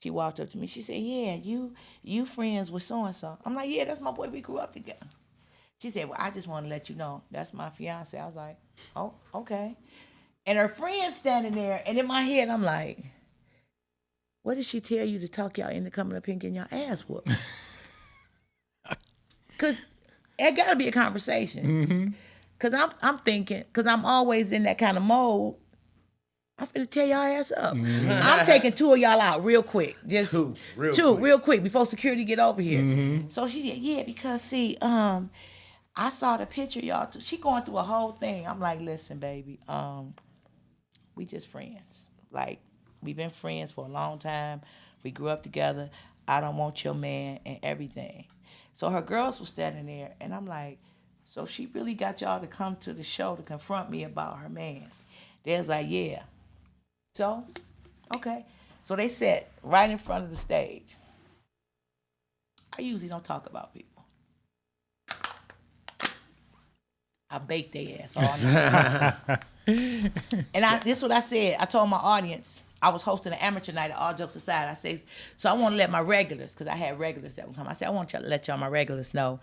she walked up to me. She said, yeah, you friends with so-and-so. I'm like, yeah, that's my boy. We grew up together. She said, well, I just want to let you know, that's my fiance. I was like, oh, okay. And her friend standing there, and in my head, I'm like, what did she tell you to talk y'all into coming up here and getting y'all ass whooped? Because it got to be a conversation. Because I'm thinking, because I'm always in that kind of mode, I'm finna tear y'all ass up. I'm taking two of y'all out real quick. Just two real quick before security get over here. So she did, yeah, because see, I saw the picture y'all too. She going through a whole thing. I'm like, listen, baby, we just friends. Like, we've been friends for a long time. We grew up together. I don't want your man and everything. So her girls were standing there, and I'm like, so she really got y'all to come to the show to confront me about her man. They was like, yeah. So, okay. So they sat right in front of the stage. I usually don't talk about people. I baked their ass all night. And this is what I said. I told my audience, I was hosting an amateur night, all jokes aside. I say, so I want to let my regulars, because I had regulars that would come. I said, I want to let y'all, my regulars, know,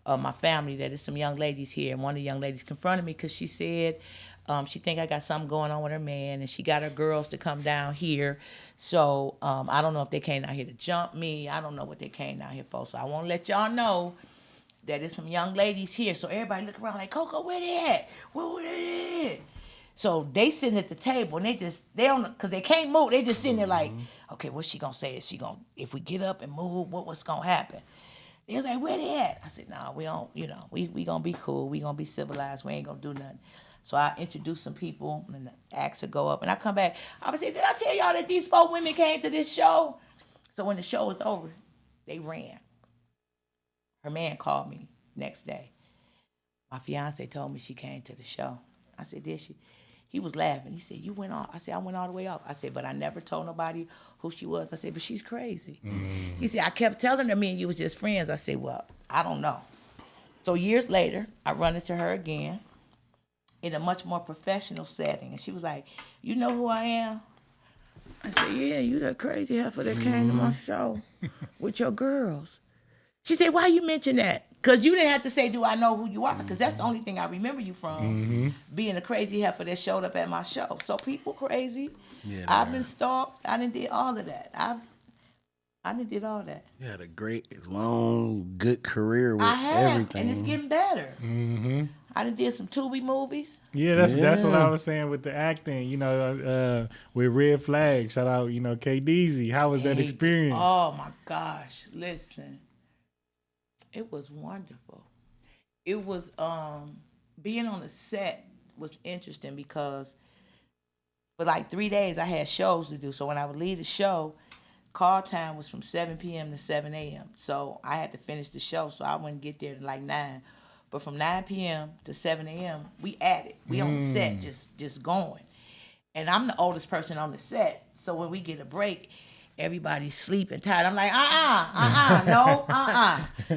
my family, that there's some young ladies here. And one of the young ladies confronted me because she said she think I got something going on with her man, and she got her girls to come down here. So I don't know if they came down here to jump me. I don't know what they came down here for. So I want to let y'all know that there's some young ladies here. So everybody look around like, CoCo, where they at? Where they at? So they sitting at the table, and they don't, because they can't move. They just sitting there like, okay, what's she gonna say? Is she gonna, if we get up and move, what's gonna happen? They was like, where they at? I said, nah, we don't, we gonna be cool. We gonna be civilized. We ain't gonna do nothing. So I introduced some people, and the acts would go up, and I come back. I would say, did I tell y'all that these 4 women came to this show? So when the show was over, they ran. Her man called me next day. My fiance told me she came to the show. I said, did she? He was laughing. He said, you went off. I said, I went all the way off. I said, but I never told nobody who she was. I said, but she's crazy. He said, I kept telling her me and you was just friends. I said, well, I don't know. So years later, I run into her again in a much more professional setting. And she was like, you know who I am? I said, yeah, you that crazy heifer that came to my show with your girls. She said, why you mention that? Because you didn't have to say, do I know who you are? Because that's the only thing I remember you from, being a crazy heifer that showed up at my show. So people crazy. Yeah, I've been stalked. I done did all of that. I done did all that. You had a great, long, good career with I have, everything. and it's getting better. Mm-hmm. I done did some Tubi movies. Yeah, that's what Yeah. I was saying with the acting. You know, with Red Flag. Shout out, KDZ. How was that experience? Oh my gosh! Listen, it was wonderful. It was being on the set was interesting because for like 3 days I had shows to do. So when I would leave the show, call time was from 7 p.m. to 7 a.m. So I had to finish the show, so I wouldn't get there to like 9. But from 9 p.m. to 7 a.m., we at it. We on the set, just going. And I'm the oldest person on the set, so when we get a break, everybody's sleeping, tired. I'm like,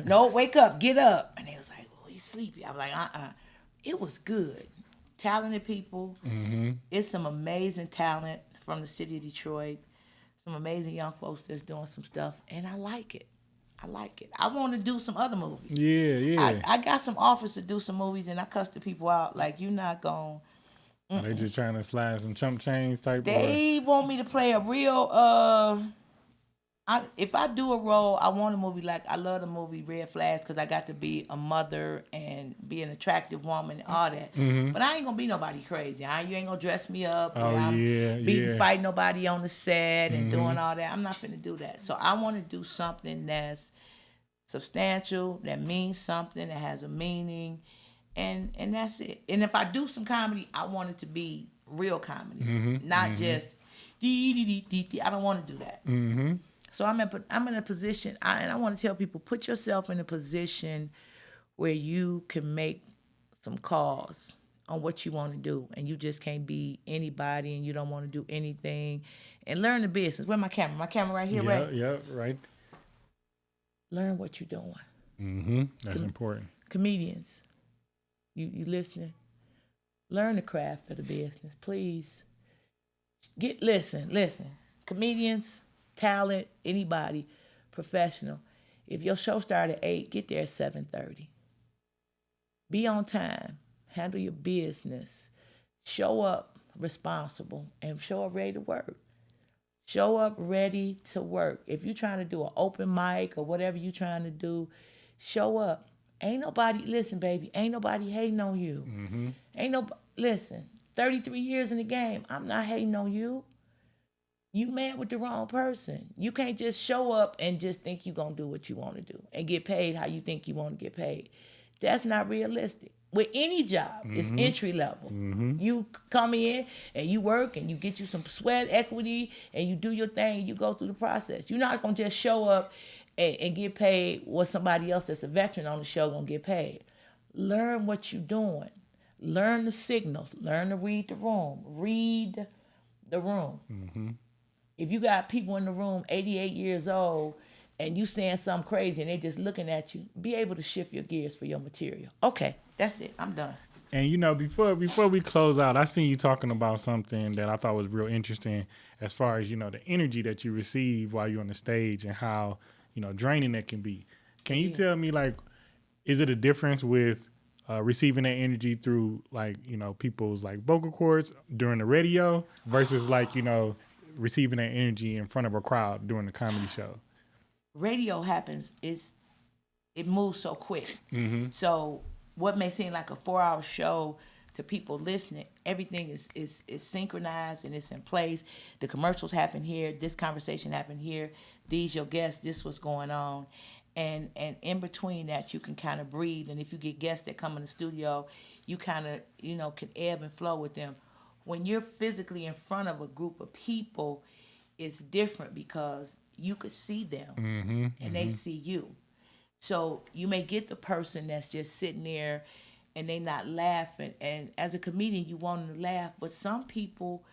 no, wake up, get up. And they was like, oh, you sleepy. I'm like, It was good. Talented people. Mm-hmm. It's some amazing talent from the city of Detroit. Some amazing young folks that's doing some stuff, and I like it. I want to do some other movies. Yeah. I got some offers to do some movies, and I cuss the people out. Like, you're not going. Are they just trying to slide some chump change type? They want me to play a real. If I do a role, I want a movie like I love the movie Red Flags because I got to be a mother and be an attractive woman and all that. Mm-hmm. But I ain't gonna be nobody crazy. You ain't gonna dress me up. Oh, Fighting nobody on the set and doing all that. I'm not finna do that. So I want to do something that's substantial, that means something, that has a meaning, and that's it. And if I do some comedy, I want it to be real comedy, not just dee. I don't want to do that. Mm-hmm. So I'm in a position, and I want to tell people, put yourself in a position where you can make some calls on what you want to do, and you just can't be anybody, and you don't want to do anything, and learn the business. Where's my camera? My camera right here, right? Yeah, right. Learn what you're doing. Mm-hmm. That's important. Comedians, you listening? Learn the craft of the business, please. Listen. Comedians, talent, anybody, professional. If your show started at 8, get there at 7:30. Be on time. Handle your business. Show up responsible and show up ready to work. Show up ready to work. If you're trying to do an open mic or whatever you're trying to do, show up. Ain't nobody, listen, baby, ain't nobody hating on you. Mm-hmm. Listen, 33 years in the game, I'm not hating on you. You mad with the wrong person. You can't just show up and just think you're going to do what you want to do and get paid how you think you want to get paid. That's not realistic. With any job, it's entry level. Mm-hmm. You come in and you work and you get you some sweat equity and you do your thing and you go through the process. You're not going to just show up and get paid what somebody else that's a veteran on the show going to get paid. Learn what you're doing. Learn the signals. Learn to read the room. Read the room. Mm-hmm. If you got people in the room 88 years old and you saying something crazy and they just looking at you, be able to shift your gears for your material. Okay, that's it. I'm done. And before we close out, I seen you talking about something that I thought was real interesting as far as, the energy that you receive while you're on the stage and how, draining that can be. Can you tell me, is it a difference with receiving that energy through, people's, vocal cords during the radio versus, receiving that energy in front of a crowd during the comedy show? Radio happens, it moves so quick. Mm-hmm. So what may seem like a 4-hour show to people listening, everything is synchronized and it's in place. The commercials happen here, this conversation happened here, these your guests, this what's going on. And in between that, you can kind of breathe. And if you get guests that come in the studio, you kind of, can ebb and flow with them. When you're physically in front of a group of people, it's different because you could see them and they see you. So you may get the person that's just sitting there and they not laughing. And as a comedian, you want them to laugh, but some people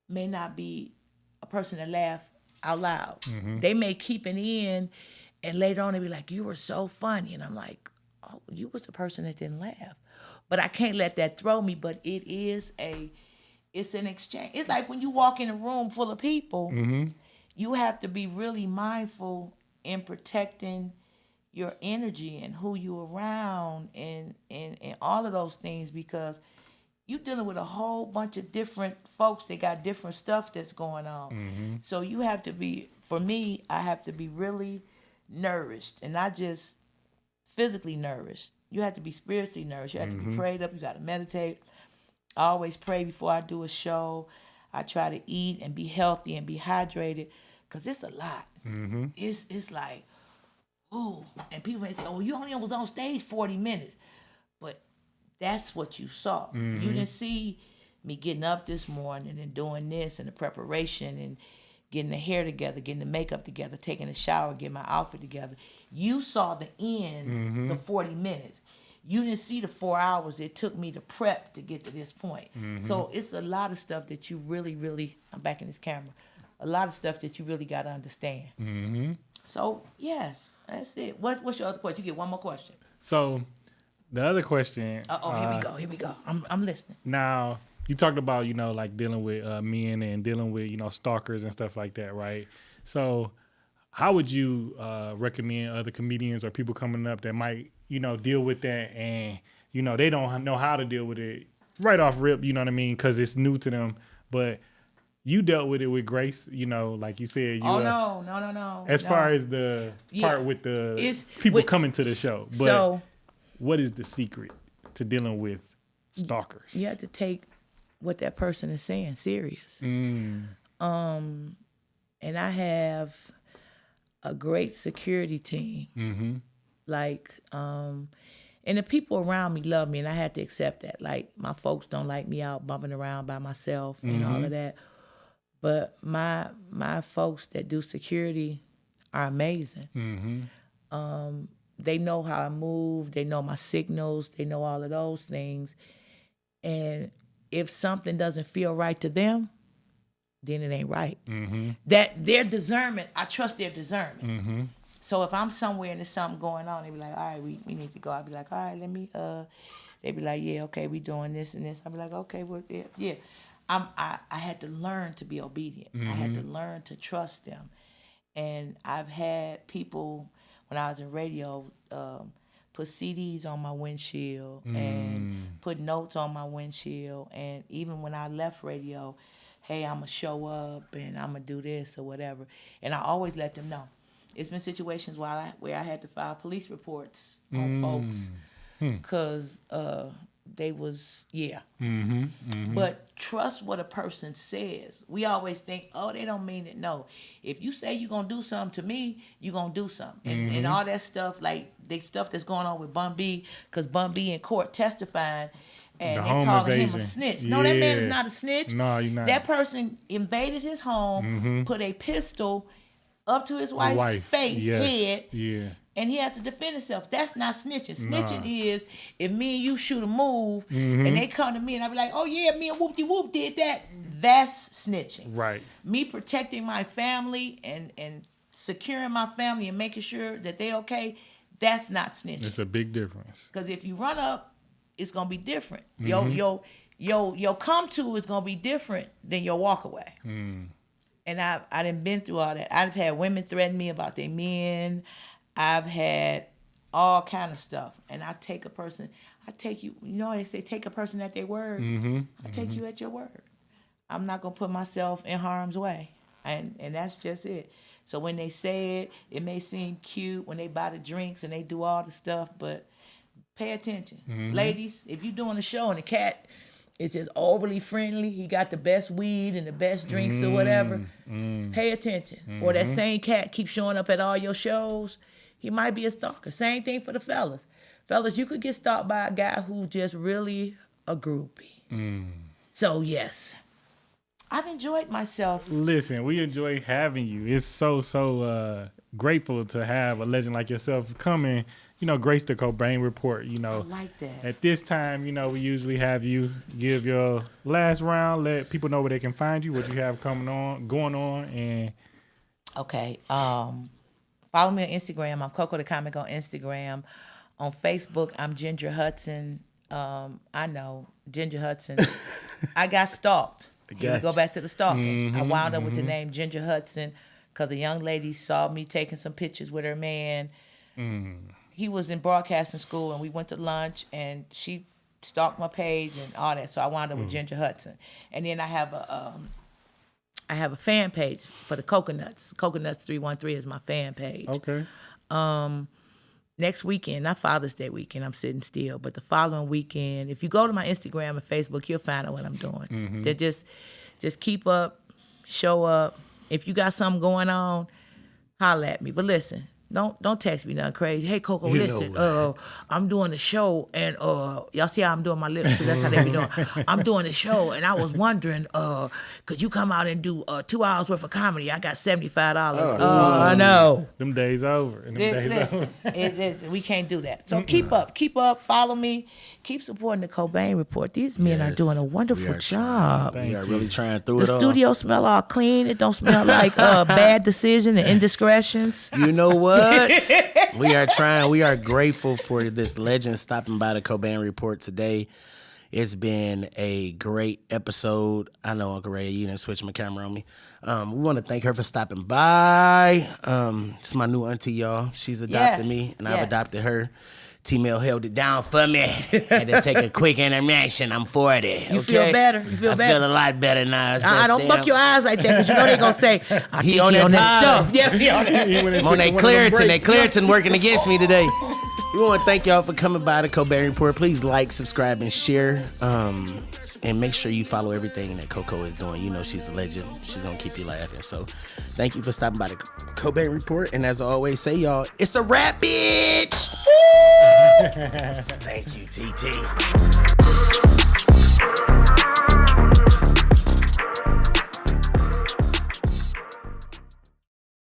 may not be a person that laugh out loud. They may keep it in, and later on they be like, "You were so funny," and I'm like, "Oh, you was the person that didn't laugh." But I can't let that throw me. But it's an exchange. It's like when you walk in a room full of people, you have to be really mindful in protecting your energy and who you around and all of those things, because you're dealing with a whole bunch of different folks that got different stuff that's going on. So you have to be for me, I have to be really nourished, and not just physically nourished. You have to be spiritually nourished. You have to be prayed up. You got to meditate. I always pray before I do a show. I try to eat and be healthy and be hydrated, because it's a lot. It's like, ooh. And people may say, oh, you only was on stage 40 minutes. But that's what you saw. You didn't see me getting up this morning and doing this and the preparation and getting the hair together, getting the makeup together, taking a shower, getting my outfit together. You saw the end, the 40 minutes. You didn't see the 4 hours it took me to prep to get to this point. So it's a lot of stuff that you really, really, I'm back in this camera, a lot of stuff that you really got to understand. So, yes, that's it. What's your other question? You get one more question. So, the other question. Here we go. I'm listening. Now, you talked about, like dealing with men and dealing with, stalkers and stuff like that, right? So, how would you recommend other comedians or people coming up that might, deal with that and, they don't know how to deal with it right off rip, you know what I mean? Because it's new to them. But you dealt with it with grace, like you said. No. As far as the part with the people coming to the show. But what is the secret to dealing with stalkers? You have to take what that person is saying serious. And I have a great security team. And the people around me love me, and I had to accept that. Like, my folks don't like me out bumping around by myself and all of that. But my folks that do security are amazing. They know how I move. They know my signals. They know all of those things. And if something doesn't feel right to them, then it ain't right. That their discernment, I trust their discernment. So if I'm somewhere and there's something going on, they be like, all right, we need to go. I'll be like, all right, let me, they be like, yeah, okay, we doing this and this. I'll be like, okay, well, yeah. I had to learn to be obedient. I had to learn to trust them. And I've had people, when I was in radio, put CDs on my windshield and put notes on my windshield. And even when I left radio, hey, I'm going to show up and I'm going to do this or whatever. And I always let them know. It's been situations where I had to file police reports on folks because they was, But trust what a person says. We always think, oh, they don't mean it. No. If you say you're going to do something to me, you're going to do something. And all that stuff, like the stuff that's going on with Bun B, because Bun B in court testifying, and they calling him a snitch. No, that man is not a snitch. No, you're not. That person invaded his home, put a pistol up to his wife's face, head, and he has to defend himself. That's not snitching. Snitching is if me and you shoot a move, and they come to me and I be like, oh yeah, me and Whoop-de-Whoop did that. That's snitching. Right. Me protecting my family and securing my family and making sure that they okay, that's not snitching. It's a big difference. Because if you run up, it's gonna be different. Your come to is gonna be different than your walk away. And I done been through all that. I've had women threaten me about their men. I've had all kind of stuff. And I take you, they say take a person at their word. I take you at your word. I'm not going to put myself in harm's way. And that's just it. So when they say it, it may seem cute when they buy the drinks and they do all the stuff, but pay attention. Ladies, if you're doing a show and the cat is just overly friendly, he got the best weed and the best drinks or whatever, pay attention. Or that same cat keeps showing up at all your shows, he might be a stalker. Same thing for the fellas. Fellas, you could get stalked by a guy who just really a groupie. So yes, I've enjoyed myself. Listen, we enjoy having you. It's so grateful to have a legend like yourself coming, grace the Cobain Report. I like that. At this time, we usually have you give your last round, let people know where they can find you, what you have going on, and okay. Follow me on Instagram. I'm CoCo the Comic on Instagram. On Facebook, I'm Ginger Hudson. I know Ginger Hudson. I got stalked. Go back to the stalking. I wound up with the name Ginger Hudson because a young lady saw me taking some pictures with her man. He was in broadcasting school, and we went to lunch, and she stalked my page and all that. So I wound up with Ginger Hudson. And then I have I have a fan page for the Coconuts. Coconuts 313 is my fan page. Okay. Next weekend, not Father's Day weekend, I'm sitting still, but the following weekend, if you go to my Instagram and Facebook, you'll find out what I'm doing. Mm-hmm. They're just keep up, show up. If you got something going on, holla at me. But listen, don't text me nothing crazy. Hey, CoCo, listen, I'm doing a show, and y'all see how I'm doing my lips, because that's how they be doing. I'm doing a show, and I was wondering, could you come out and do 2 hours worth of comedy? I got $75. No. Them days over. Listen, we can't do that. So keep up, follow me, keep supporting the Cobain Report. These men are doing a wonderful job. We are really trying through The it all. studio smell all clean. It don't smell like bad decision and indiscretions. You know what? We are trying. We are grateful for this legend stopping by the Cobain Report today. It's been a great episode. I know, Uncle Ray, you didn't switch my camera on me. We want to thank her for stopping by. It's my new auntie, y'all. She's adopted me, and I've adopted her. T-Mail held it down for me. Had to take a quick intermission. I'm 40. You feel better? You feel better? I feel a lot better now. I don't buck your eyes like that, because you know they're going to say, he on that stuff. Yeah, he on that. I'm on that Claritin. That Claritin working against me today. We want to thank y'all for coming by the Cobain Report. Please like, subscribe, and share. And make sure you follow everything that CoCo is doing. You know she's a legend. She's going to keep you laughing. So thank you for stopping by the Cobain Report. And as I always say, y'all, it's a wrap, bitch. Thank you, TT.